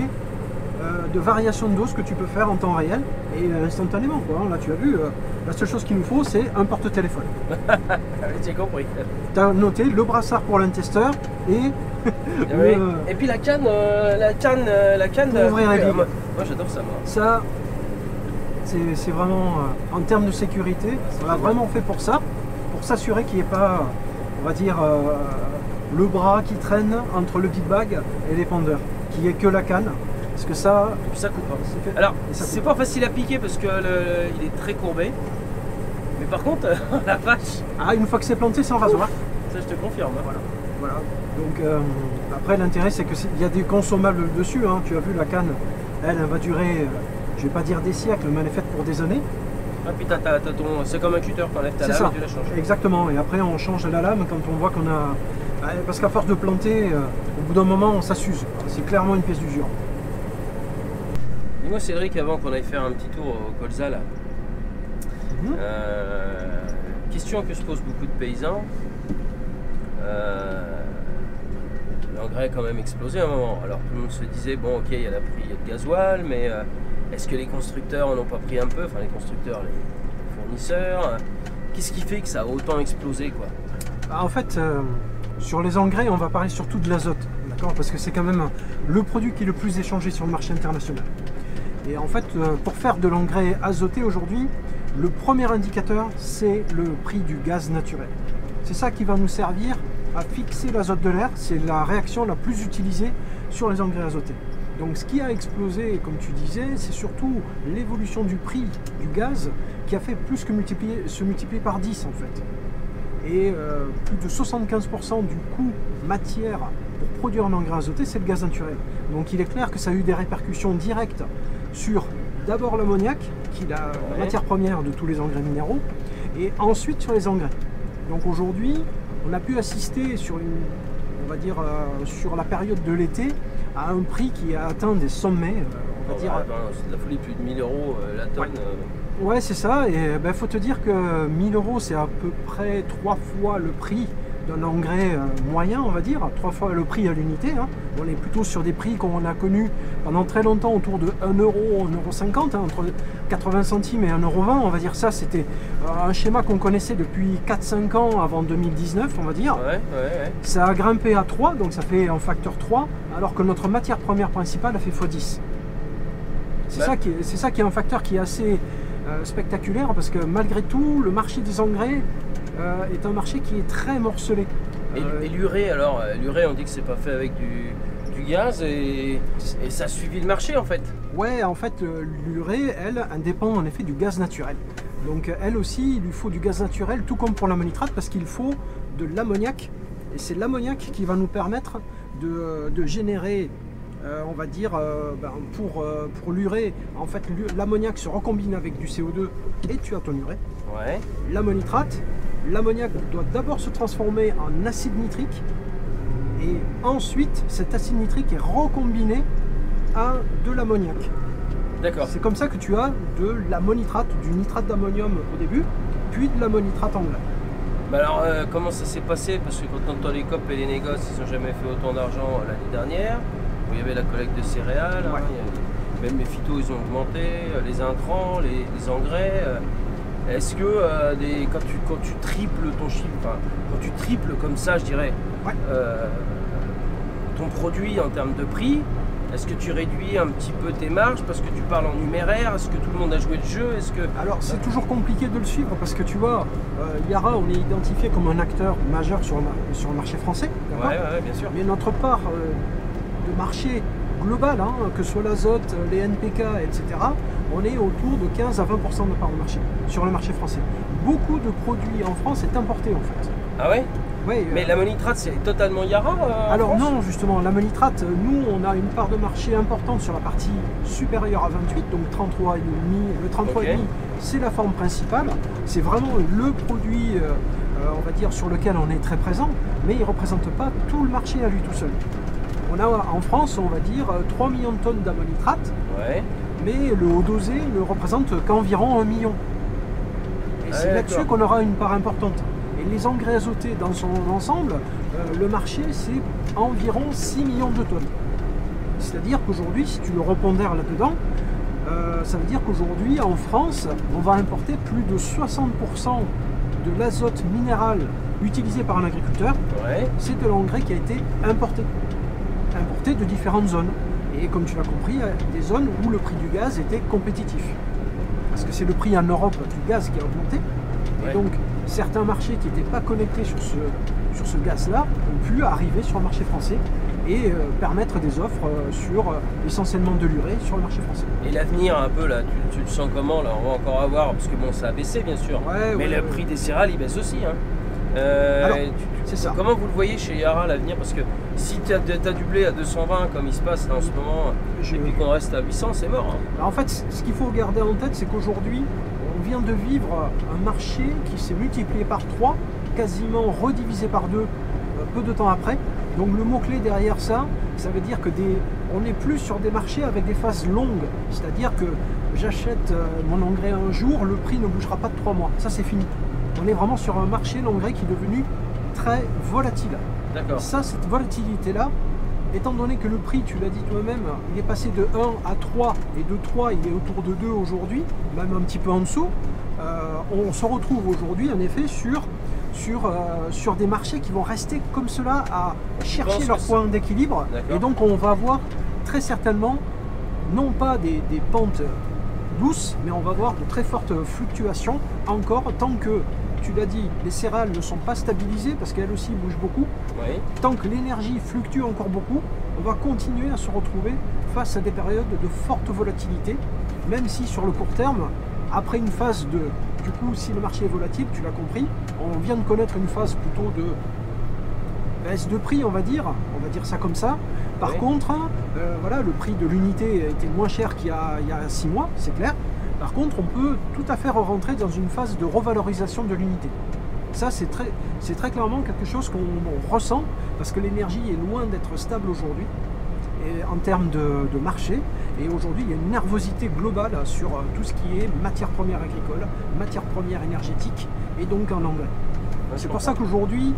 de variation de dose que tu peux faire en temps réel et instantanément. Quoi. Là tu as vu, la seule chose qu'il nous faut c'est un porte-téléphone. J'ai compris. Tu as noté le brassard pour l'intesteur et... Oui. Et puis la canne pour ouvrir la moi j'adore ça. Ça, c'est vraiment en termes de sécurité, on l'a vraiment fait pour ça, pour s'assurer qu'il n'y ait pas, on va dire, le bras qui traîne entre le big bag et l'épandeur, qu'il n'y ait que la canne, parce que ça. Et puis ça coupe. Alors c'est pas facile à piquer parce que il est très courbé, mais par contre la vache. Ah, une fois que c'est planté, c'est en rasoir. Ça je te confirme. Hein. Voilà. Donc après l'intérêt c'est qu'il y a des consommables dessus, hein. Tu as vu la canne, elle va durer, je vais pas dire des siècles, mais elle est faite pour des années. Ah puis c'est comme un cutter, t'enlèves ta lame et tu la changes. Exactement, et après on change la lame quand on voit qu'on a... Parce qu'à force de planter, au bout d'un moment ça s'use, c'est clairement une pièce d'usure. Dis-moi Cédric, avant qu'on aille faire un petit tour au colza là, question que se posent beaucoup de paysans. L'engrais a quand même explosé à un moment. Alors tout le monde se disait, bon ok, il y a le prix de gasoil, mais est-ce que les constructeurs en ont pas pris un peu? Enfin les constructeurs, les fournisseurs. Qu'est-ce qui fait que ça a autant explosé quoi? En fait, sur les engrais, on va parler surtout de l'azote, d'accord? Parce que c'est quand même le produit qui est le plus échangé sur le marché international. Et en fait, pour faire de l'engrais azoté aujourd'hui, le premier indicateur, c'est le prix du gaz naturel. C'est ça qui va nous servir à fixer l'azote de l'air, c'est la réaction la plus utilisée sur les engrais azotés. Donc ce qui a explosé, comme tu disais, c'est surtout l'évolution du prix du gaz qui a fait plus que se multiplier par 10 en fait. Et plus de 75% du coût matière pour produire un engrais azoté, c'est le gaz naturel. Donc il est clair que ça a eu des répercussions directes sur d'abord l'ammoniac, qui est la matière première de tous les engrais minéraux, et ensuite sur les engrais. Donc aujourd'hui, on a pu assister sur on va dire sur la période de l'été à un prix qui a atteint des sommets. On va dire. C'est de la folie, plus de 1000 euros la tonne. Ouais, c'est ça. Et faut te dire que 1000 euros, c'est à peu près 3 fois le prix d'un engrais moyen, on va dire, 3 fois le prix à l'unité. Hein. On est plutôt sur des prix qu'on a connus pendant très longtemps autour de 1 euro, 1,50 €, hein, entre 80 centimes et 1,20 €. On va dire ça, c'était un schéma qu'on connaissait depuis 4-5 ans avant 2019, on va dire. Ouais. Ça a grimpé à 3, donc ça fait un facteur 3, alors que notre matière première principale a fait x10. C'est ça qui est un facteur qui est assez spectaculaire, parce que malgré tout, le marché des engrais est un marché qui est très morcelé. Et l'urée, alors, l'urée, on dit que c'est pas fait avec du gaz et ça a suivi le marché en fait. Ouais, en fait, l'urée, elle dépend en effet du gaz naturel. Donc elle aussi, il lui faut du gaz naturel, tout comme pour l'ammonitrate, parce qu'il faut de l'ammoniac. Et c'est l'ammoniac qui va nous permettre de générer on va dire, pour l'urée, en fait, l'ammoniac se recombine avec du CO2 et tu as ton urée. Ouais. L'ammonitrate, l'ammoniac doit d'abord se transformer en acide nitrique et ensuite cet acide nitrique est recombiné à de l'ammoniac. D'accord. C'est comme ça que tu as de l'ammonitrate, du nitrate d'ammonium au début, puis de l'ammonitrate anglais. Mais alors, comment ça s'est passé? Parce que quand on entend les COP et les négoces, ils n'ont jamais fait autant d'argent l'année dernière. Où il y avait la collecte de céréales, Ouais. Même les phytos, ils ont augmenté, les intrants, les engrais. Est-ce que quand tu triples ton chiffre, enfin, quand tu triples comme ça, je dirais, Ouais. ton produit en termes de prix, est-ce que tu réduis un petit peu tes marges parce que tu parles en numéraire? Est-ce que tout le monde a joué le jeu? Alors c'est toujours compliqué de le suivre parce que tu vois, Yara, on est identifié comme un acteur majeur sur le marché français, d'accord ? Ouais, bien sûr. Mais notre part de marché global, hein, que ce soit l'azote, les NPK, etc., on est autour de 15 à 20% de part de marché sur le marché français. Beaucoup de produits en France est importé en fait. Ah ouais? Ouais, Mais l'ammonitrate, c'est totalement Yara alors en France? non, justement, l'ammonitrate, nous, on a une part de marché importante sur la partie supérieure à 28, donc 33,5. Le 33,5, Ok. c'est la forme principale. C'est vraiment le produit, on va dire, sur lequel on est très présent, mais il ne représente pas tout le marché à lui tout seul. On a en France, on va dire, 3 millions de tonnes d'ammonitrate, Ouais. mais le haut dosé ne représente qu'environ 1 million. Et c'est là-dessus d'accord. qu'on aura une part importante. Et les engrais azotés dans son ensemble, le marché c'est environ 6 millions de tonnes. C'est-à-dire qu'aujourd'hui, si tu le repondères là-dedans, ça veut dire qu'aujourd'hui en France, on va importer plus de 60% de l'azote minéral utilisé par un agriculteur. Ouais. C'est de l'engrais qui a été importé de différentes zones. Et comme tu l'as compris, il y a des zones où le prix du gaz était compétitif. Parce que c'est le prix en Europe du gaz qui a augmenté. Et Ouais. donc, certains marchés qui n'étaient pas connectés sur ce gaz-là ont pu arriver sur le marché français et permettre des offres sur essentiellement de l'urée sur le marché français. Et l'avenir un peu là, tu le sens comment là? On va encore avoir, parce que bon, ça a baissé bien sûr, Ouais, mais ouais, le ouais. prix des céréales il baisse aussi. Hein. Alors, c'est ça. Comment vous le voyez chez Yara l'avenir? Parce que si tu as du blé à 220 comme il se passe là en ce moment, et puis qu'on reste à 800, c'est mort. Hein. En fait, ce qu'il faut garder en tête, c'est qu'aujourd'hui, on vient de vivre un marché qui s'est multiplié par 3, quasiment redivisé par 2 peu de temps après. Donc le mot-clé derrière ça, ça veut dire que on n'est plus sur des marchés avec des phases longues. C'est-à-dire que j'achète mon engrais un jour, le prix ne bougera pas de 3 mois. Ça, c'est fini. On est vraiment sur un marché, l'engrais, qui est devenu très volatile. D'accord. Ça, cette volatilité-là, étant donné que le prix, tu l'as dit toi-même, il est passé de 1 à 3, et de 3, il est autour de 2 aujourd'hui, même un petit peu en dessous, on se retrouve aujourd'hui, en effet, sur des marchés qui vont rester comme cela à chercher leur point d'équilibre. D'accord. Et donc, on va avoir très certainement, non pas des pentes douces, mais on va voir de très fortes fluctuations encore, tant que, tu l'as dit, les céréales ne sont pas stabilisées, parce qu'elles aussi bougent beaucoup. Oui. Tant que l'énergie fluctue encore beaucoup, on va continuer à se retrouver face à des périodes de forte volatilité, même si sur le court terme, après une phase de... Du coup, si le marché est volatile, tu l'as compris, on vient de connaître une phase plutôt de baisse de prix, on va dire ça comme ça. Par Oui. contre, voilà, le prix de l'unité était moins cher qu'il y a 6 mois, c'est clair. Par contre, on peut tout à fait rentrer dans une phase de revalorisation de l'unité. Ça, c'est très clairement quelque chose qu'on ressent, parce que l'énergie est loin d'être stable aujourd'hui, et en termes de marché. Et aujourd'hui, il y a une nervosité globale sur tout ce qui est matières premières agricoles, matières premières énergétiques, et donc en engrais. C'est pour ça qu'aujourd'hui,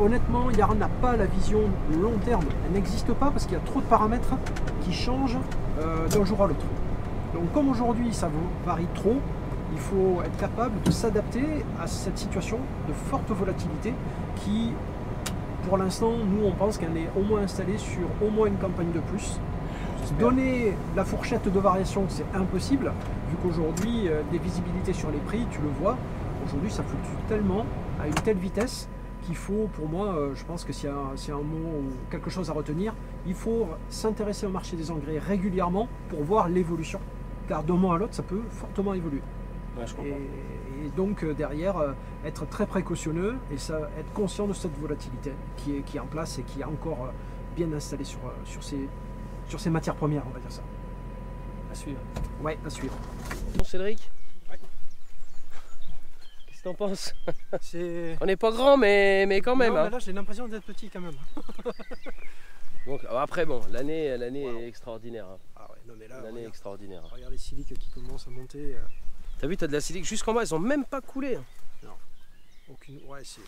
honnêtement, Yara n'a pas la vision long terme. Elle n'existe pas parce qu'il y a trop de paramètres qui changent d'un jour à l'autre. Donc comme aujourd'hui ça varie trop, il faut être capable de s'adapter à cette situation de forte volatilité qui, pour l'instant, nous on pense qu'elle est au moins installée sur au moins une campagne de plus. Donner la fourchette de variation, c'est impossible, vu qu'aujourd'hui, des visibilités sur les prix, tu le vois, aujourd'hui ça fluctue tellement, à une telle vitesse, qu'il faut, pour moi, je pense que s'il y a un mot ou quelque chose à retenir, il faut s'intéresser au marché des engrais régulièrement pour voir l'évolution. Car d'un mois à l'autre, ça peut fortement évoluer. Ouais, je comprends. Et donc derrière, être très précautionneux et être conscient de cette volatilité qui est en place et qui est encore bien installée sur ces sur ces matières premières, on va dire ça. À suivre. Ouais, à suivre. Bon Cédric, Ouais. qu'est-ce que t'en penses? C'est... On n'est pas grand mais quand même. Non, Hein. mais là j'ai l'impression d'être petit quand même. Donc après bon, l'année Wow. est extraordinaire. Hein. Ah ouais, non mais là, L'année est extraordinaire. regarde les siliques qui commencent à monter. T'as vu, t'as de la silique jusqu'en bas, ils ont même pas coulé. Hein. Aucune... Ouais, c'est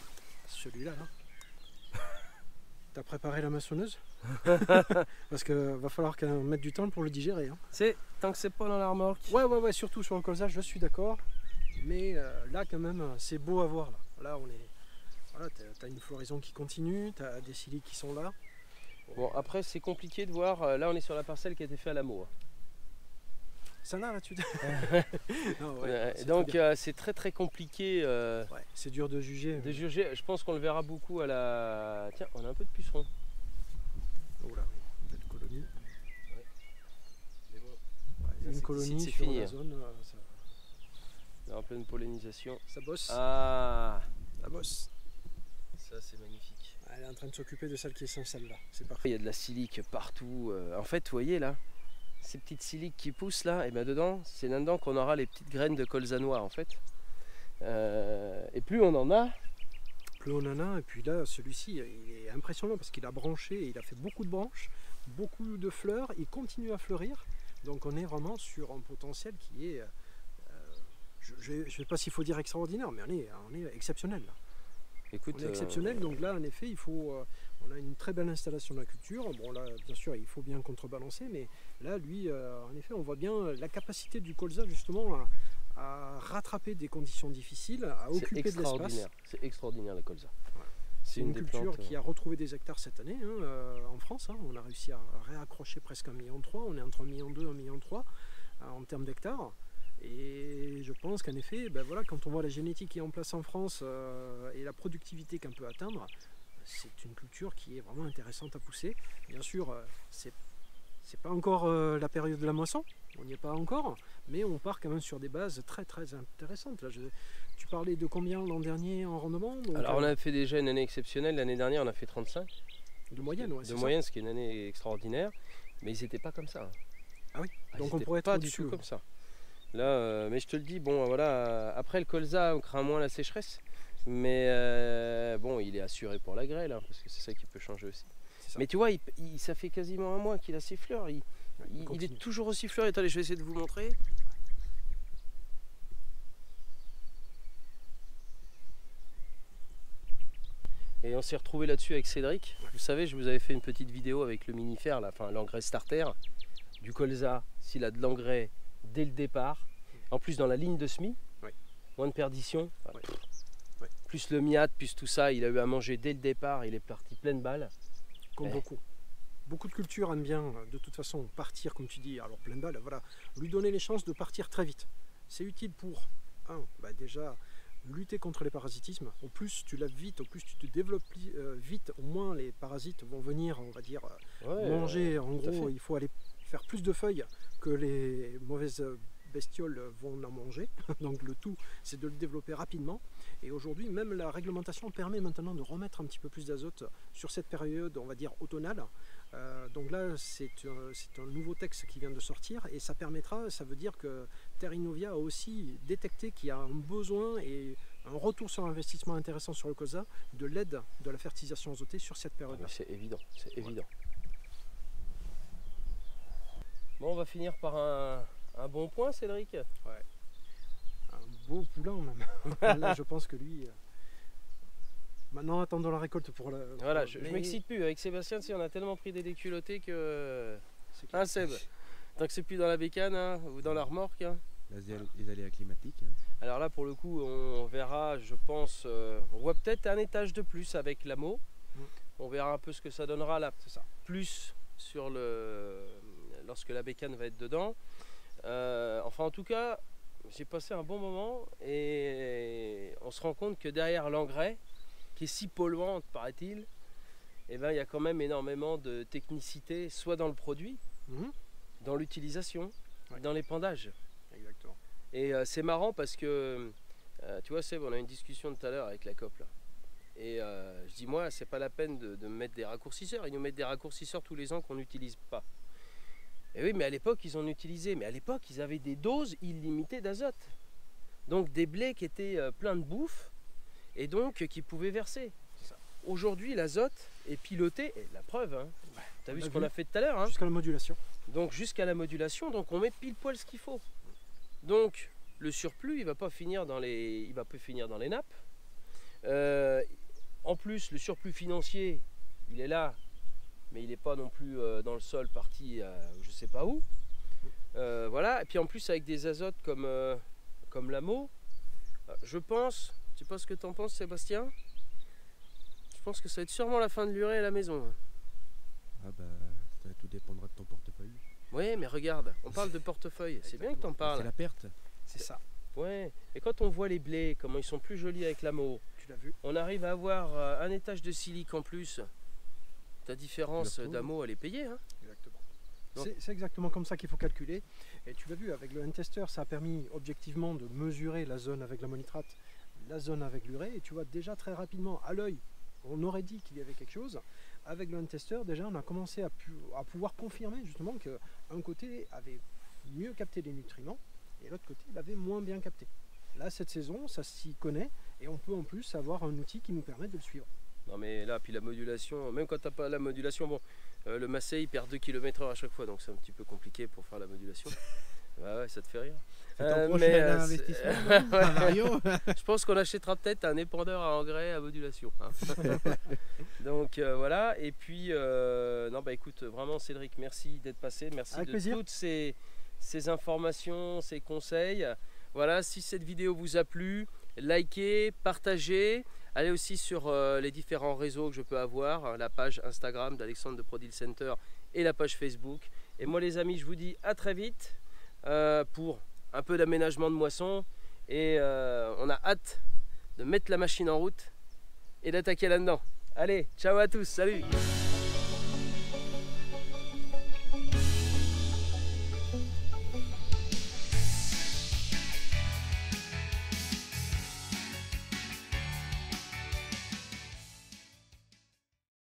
celui-là. Là. T'as préparé la maçonneuse? Parce que va falloir qu'elle mette du temps pour le digérer. Hein. C'est tant que c'est pas dans la remorque. Ouais, surtout sur le colza, je suis d'accord. Mais là, quand même, c'est beau à voir. Là on est. Voilà, t'as une floraison qui continue, t'as des siliques qui sont là. Bon après c'est compliqué de voir, là on est sur la parcelle qui a été faite à l'amour. Hein. Ça n'a là-dessus. Non, Donc c'est très compliqué ouais, c'est dur de juger. de juger. Je pense qu'on le verra beaucoup à la... Tiens, on a un peu de pucerons. Oh là, belle colonie. Mais bon, Ouais, une colonie c'est sur fini. la zone, On est en pleine pollinisation. ça bosse. Ah, Ça bosse. ça c'est magnifique. Elle est en train de s'occuper de celle qui est sans celle là. C'est parfait. Il y a de la silique partout. En fait, vous voyez là, ces petites siliques qui poussent là, et ben dedans, c'est là-dedans qu'on aura les petites graines de colza noir en fait. Et plus on en a, Plus on en a, et puis là, celui-ci, il est impressionnant parce qu'il a branché, il a fait beaucoup de branches, beaucoup de fleurs, il continue à fleurir. Donc on est vraiment sur un potentiel qui est, je ne sais pas s'il faut dire extraordinaire, mais on est exceptionnel. Là. écoute, On est exceptionnel, donc là, en effet, il faut, on a une très belle installation de la culture. Bon là, bien sûr, il faut bien contrebalancer, mais là, lui, en effet, on voit bien la capacité du colza justement à rattraper des conditions difficiles, à c'est occuper de l'espace. extraordinaire. C'est extraordinaire la colza. Voilà. C'est une des culture plantes, qui a retrouvé des hectares cette année en France. Hein. On a réussi à réaccrocher presque 1,3 million. On est entre 1,2 million et 1,3 million en termes d'hectares. Et je pense qu'en effet, ben voilà, quand on voit la génétique qui est en place en France et la productivité qu'on peut atteindre, c'est une culture qui est vraiment intéressante à pousser. Bien sûr, c'est pas encore la période de la moisson, on n'y est pas encore, mais on part quand même sur des bases très intéressantes. Là, tu parlais de combien l'an dernier en rendement? Donc, Alors on a fait déjà une année exceptionnelle, l'année dernière on a fait 35 de moyenne, ouais, de c'est moyenne, ce qui est une année extraordinaire, mais ils n'étaient pas comme ça. Ah oui, Ah, donc ils on étaient pourrait être pas du au-dessus, tout ouais. comme ça. Là, mais je te le dis, bon voilà, après le colza on craint moins la sécheresse, mais bon il est assuré pour la grêle, hein, parce que c'est ça qui peut changer aussi. Ça. Mais tu vois, ça fait quasiment un mois qu'il a ses fleurs, il continue. est toujours aussi fleuri. Attendez, je vais essayer de vous montrer. Et on s'est retrouvé là-dessus avec Cédric. Vous savez, je vous avais fait une petite vidéo avec le minifère, là, enfin l'engrais starter, du colza, s'il a de l'engrais dès le départ. En plus dans la ligne de semis, Ouais. moins de perdition. Ouais. Ouais. Plus le miat, plus tout ça, il a eu à manger dès le départ, il est parti pleine balle. Comme Ouais. beaucoup. Beaucoup de cultures aiment bien, de toute façon, partir, comme tu dis, alors plein de balles, voilà, lui donner les chances de partir très vite. C'est utile pour, déjà, lutter contre les parasitismes. Au plus tu laves vite, au plus tu te développes vite, au moins les parasites vont venir, on va dire, Ouais, manger. En tout à gros, fait. il faut aller faire plus de feuilles que les mauvaises bestioles vont en manger. Donc le tout, c'est de le développer rapidement. Et aujourd'hui, même la réglementation permet maintenant de remettre un petit peu plus d'azote sur cette période, on va dire, automnale. Donc là, c'est un nouveau texte qui vient de sortir et ça permettra, ça veut dire que Terra Innovia a aussi détecté qu'il y a un besoin et un retour sur investissement intéressant sur le colza, de l'aide de la fertilisation azotée sur cette période-là. C'est évident, c'est évident. Bon, on va finir par un bon point, Cédric. Un beau poulain même. Là, je pense que lui... Maintenant, attendons la récolte pour la... Voilà, je mais- m'excite plus. Avec Sébastien, tu sais, on a tellement pris des déculottés que... c'est clair. Hein, Seb, tant que c'est plus dans la bécane hein, ou dans la remorque. Hein. Les aléas climatiques. Hein. Alors là, pour le coup, on verra, je pense, on voit peut-être un étage de plus avec l'amo. On verra un peu ce que ça donnera là, C'est ça. plus sur lorsque la bécane va être dedans. Enfin, en tout cas, j'ai passé un bon moment et on se rend compte que derrière l'engrais, qui est si polluante, paraît-il, eh ben, il y a quand même énormément de technicité, soit dans le produit, Mhm. dans l'utilisation, Ouais. dans l'épandage. Exactement. Et c'est marrant parce que, tu vois Seb, on a une discussion tout à l'heure avec la COP là. Et je dis moi, c'est pas la peine de me mettre des raccourcisseurs. Ils nous mettent des raccourcisseurs tous les ans qu'on n'utilise pas. Et oui, mais à l'époque, ils en utilisaient. Mais à l'époque, ils avaient des doses illimitées d'azote. Donc des blés qui étaient pleins de bouffe et donc qui pouvaient verser. Aujourd'hui, l'azote est piloté, et la preuve, hein, tu as vu ce qu'on a fait tout à l'heure, hein, jusqu'à la modulation. Donc jusqu'à la modulation, donc on met pile poil ce qu'il faut. Donc le surplus, il va pas finir dans les nappes. En plus, le surplus financier, il est là, mais il n'est pas non plus dans le sol parti je sais pas où. Voilà. Et puis en plus avec des azotes comme l'amo, je pense, je sais pas ce que tu en penses Sébastien, je pense que ça va être sûrement la fin de l'urée à la maison. Ah bah, ça tout dépendra de ton portefeuille. Oui, mais regarde, on parle de portefeuille, c'est bien que tu en parles. C'est la perte. C'est ça. Ouais, et quand on voit les blés, comment ils sont plus jolis avec l'amo, Tu l'as vu. on arrive à avoir un étage de silice en plus. Ta différence d'amo, elle est payée. Hein. Exactement. Donc- C'est exactement comme ça qu'il faut calculer. Et tu l'as vu, avec le N-Tester, ça a permis objectivement de mesurer la zone avec l'ammonitrate, la zone avec l'urée. Et tu vois déjà très rapidement, à l'œil, on aurait dit qu'il y avait quelque chose. Avec le N-Tester, déjà, on a commencé à pouvoir confirmer justement qu'un côté avait mieux capté les nutriments et l'autre côté l'avait moins bien capté. Là, cette saison, ça s'y connaît et on peut en plus avoir un outil qui nous permet de le suivre. Non mais là, puis la modulation, même quand tu n'as pas la modulation, bon, le Massey il perd 2 km/h à chaque fois, donc c'est un petit peu compliqué pour faire la modulation. Bah ouais, ça te fait rire. C'est ton prochain investissement, non, Mario. Je pense qu'on achètera peut-être un épandeur à engrais à modulation. Hein. Donc voilà, et puis non bah écoute, vraiment Cédric, merci d'être passé, merci Avec de plaisir. toutes ces informations, ces conseils. Voilà, si cette vidéo vous a plu, likez, partagez. Allez aussi sur les différents réseaux que je peux avoir, hein, la page Instagram d'Alexandre de Prodil Center et la page Facebook. Et moi les amis, je vous dis à très vite pour un peu d'aménagement de moisson. Et on a hâte de mettre la machine en route et d'attaquer là-dedans. Allez, ciao à tous, salut!